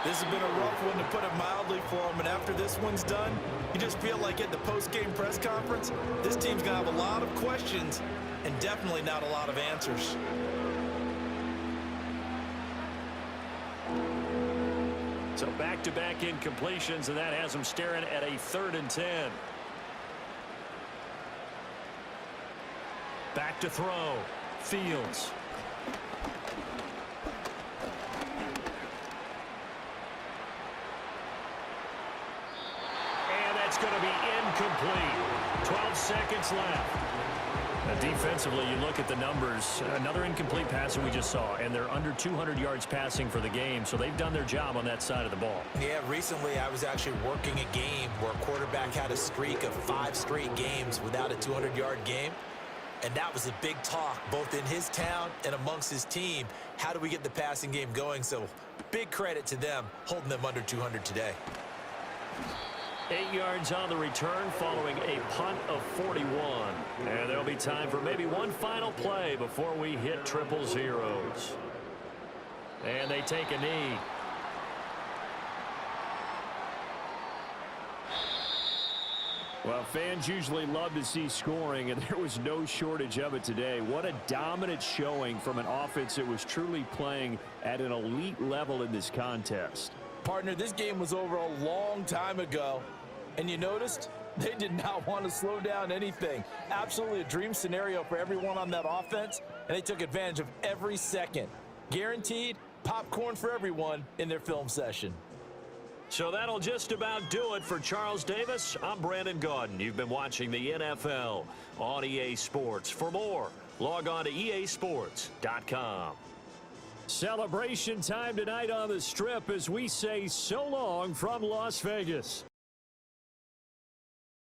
This has been a rough one, to put it mildly, for him. And after this one's done, you just feel like at the post-game press conference, this team's going to have a lot of questions and definitely not a lot of answers. So back-to-back incompletions, and that has them staring at a 3rd and 10. Back to throw. Fields. And that's going to be incomplete. 12 seconds left. Now defensively, you look at the numbers. Another incomplete pass that we just saw, and they're under 200 yards passing for the game, so they've done their job on that side of the ball. Yeah, recently I was actually working a game where a quarterback had a streak of 5 straight games without a 200-yard game. And that was a big talk, both in his town and amongst his team. How do we get the passing game going? So big credit to them, holding them under 200 today. 8 yards on the return following a punt of 41. And there'll be time for maybe one final play before we hit triple zeros. And they take a knee. Well, fans usually love to see scoring, and there was no shortage of it today. What a dominant showing from an offense that was truly playing at an elite level in this contest. Partner, this game was over a long time ago, and you noticed they did not want to slow down anything. Absolutely a dream scenario for everyone on that offense, and they took advantage of every second. Guaranteed popcorn for everyone in their film session. So that'll just about do it for Charles Davis. I'm Brandon Gaudin. You've been watching the NFL on EA Sports. For more, log on to easports.com. Celebration time tonight on the Strip as we say so long from Las Vegas.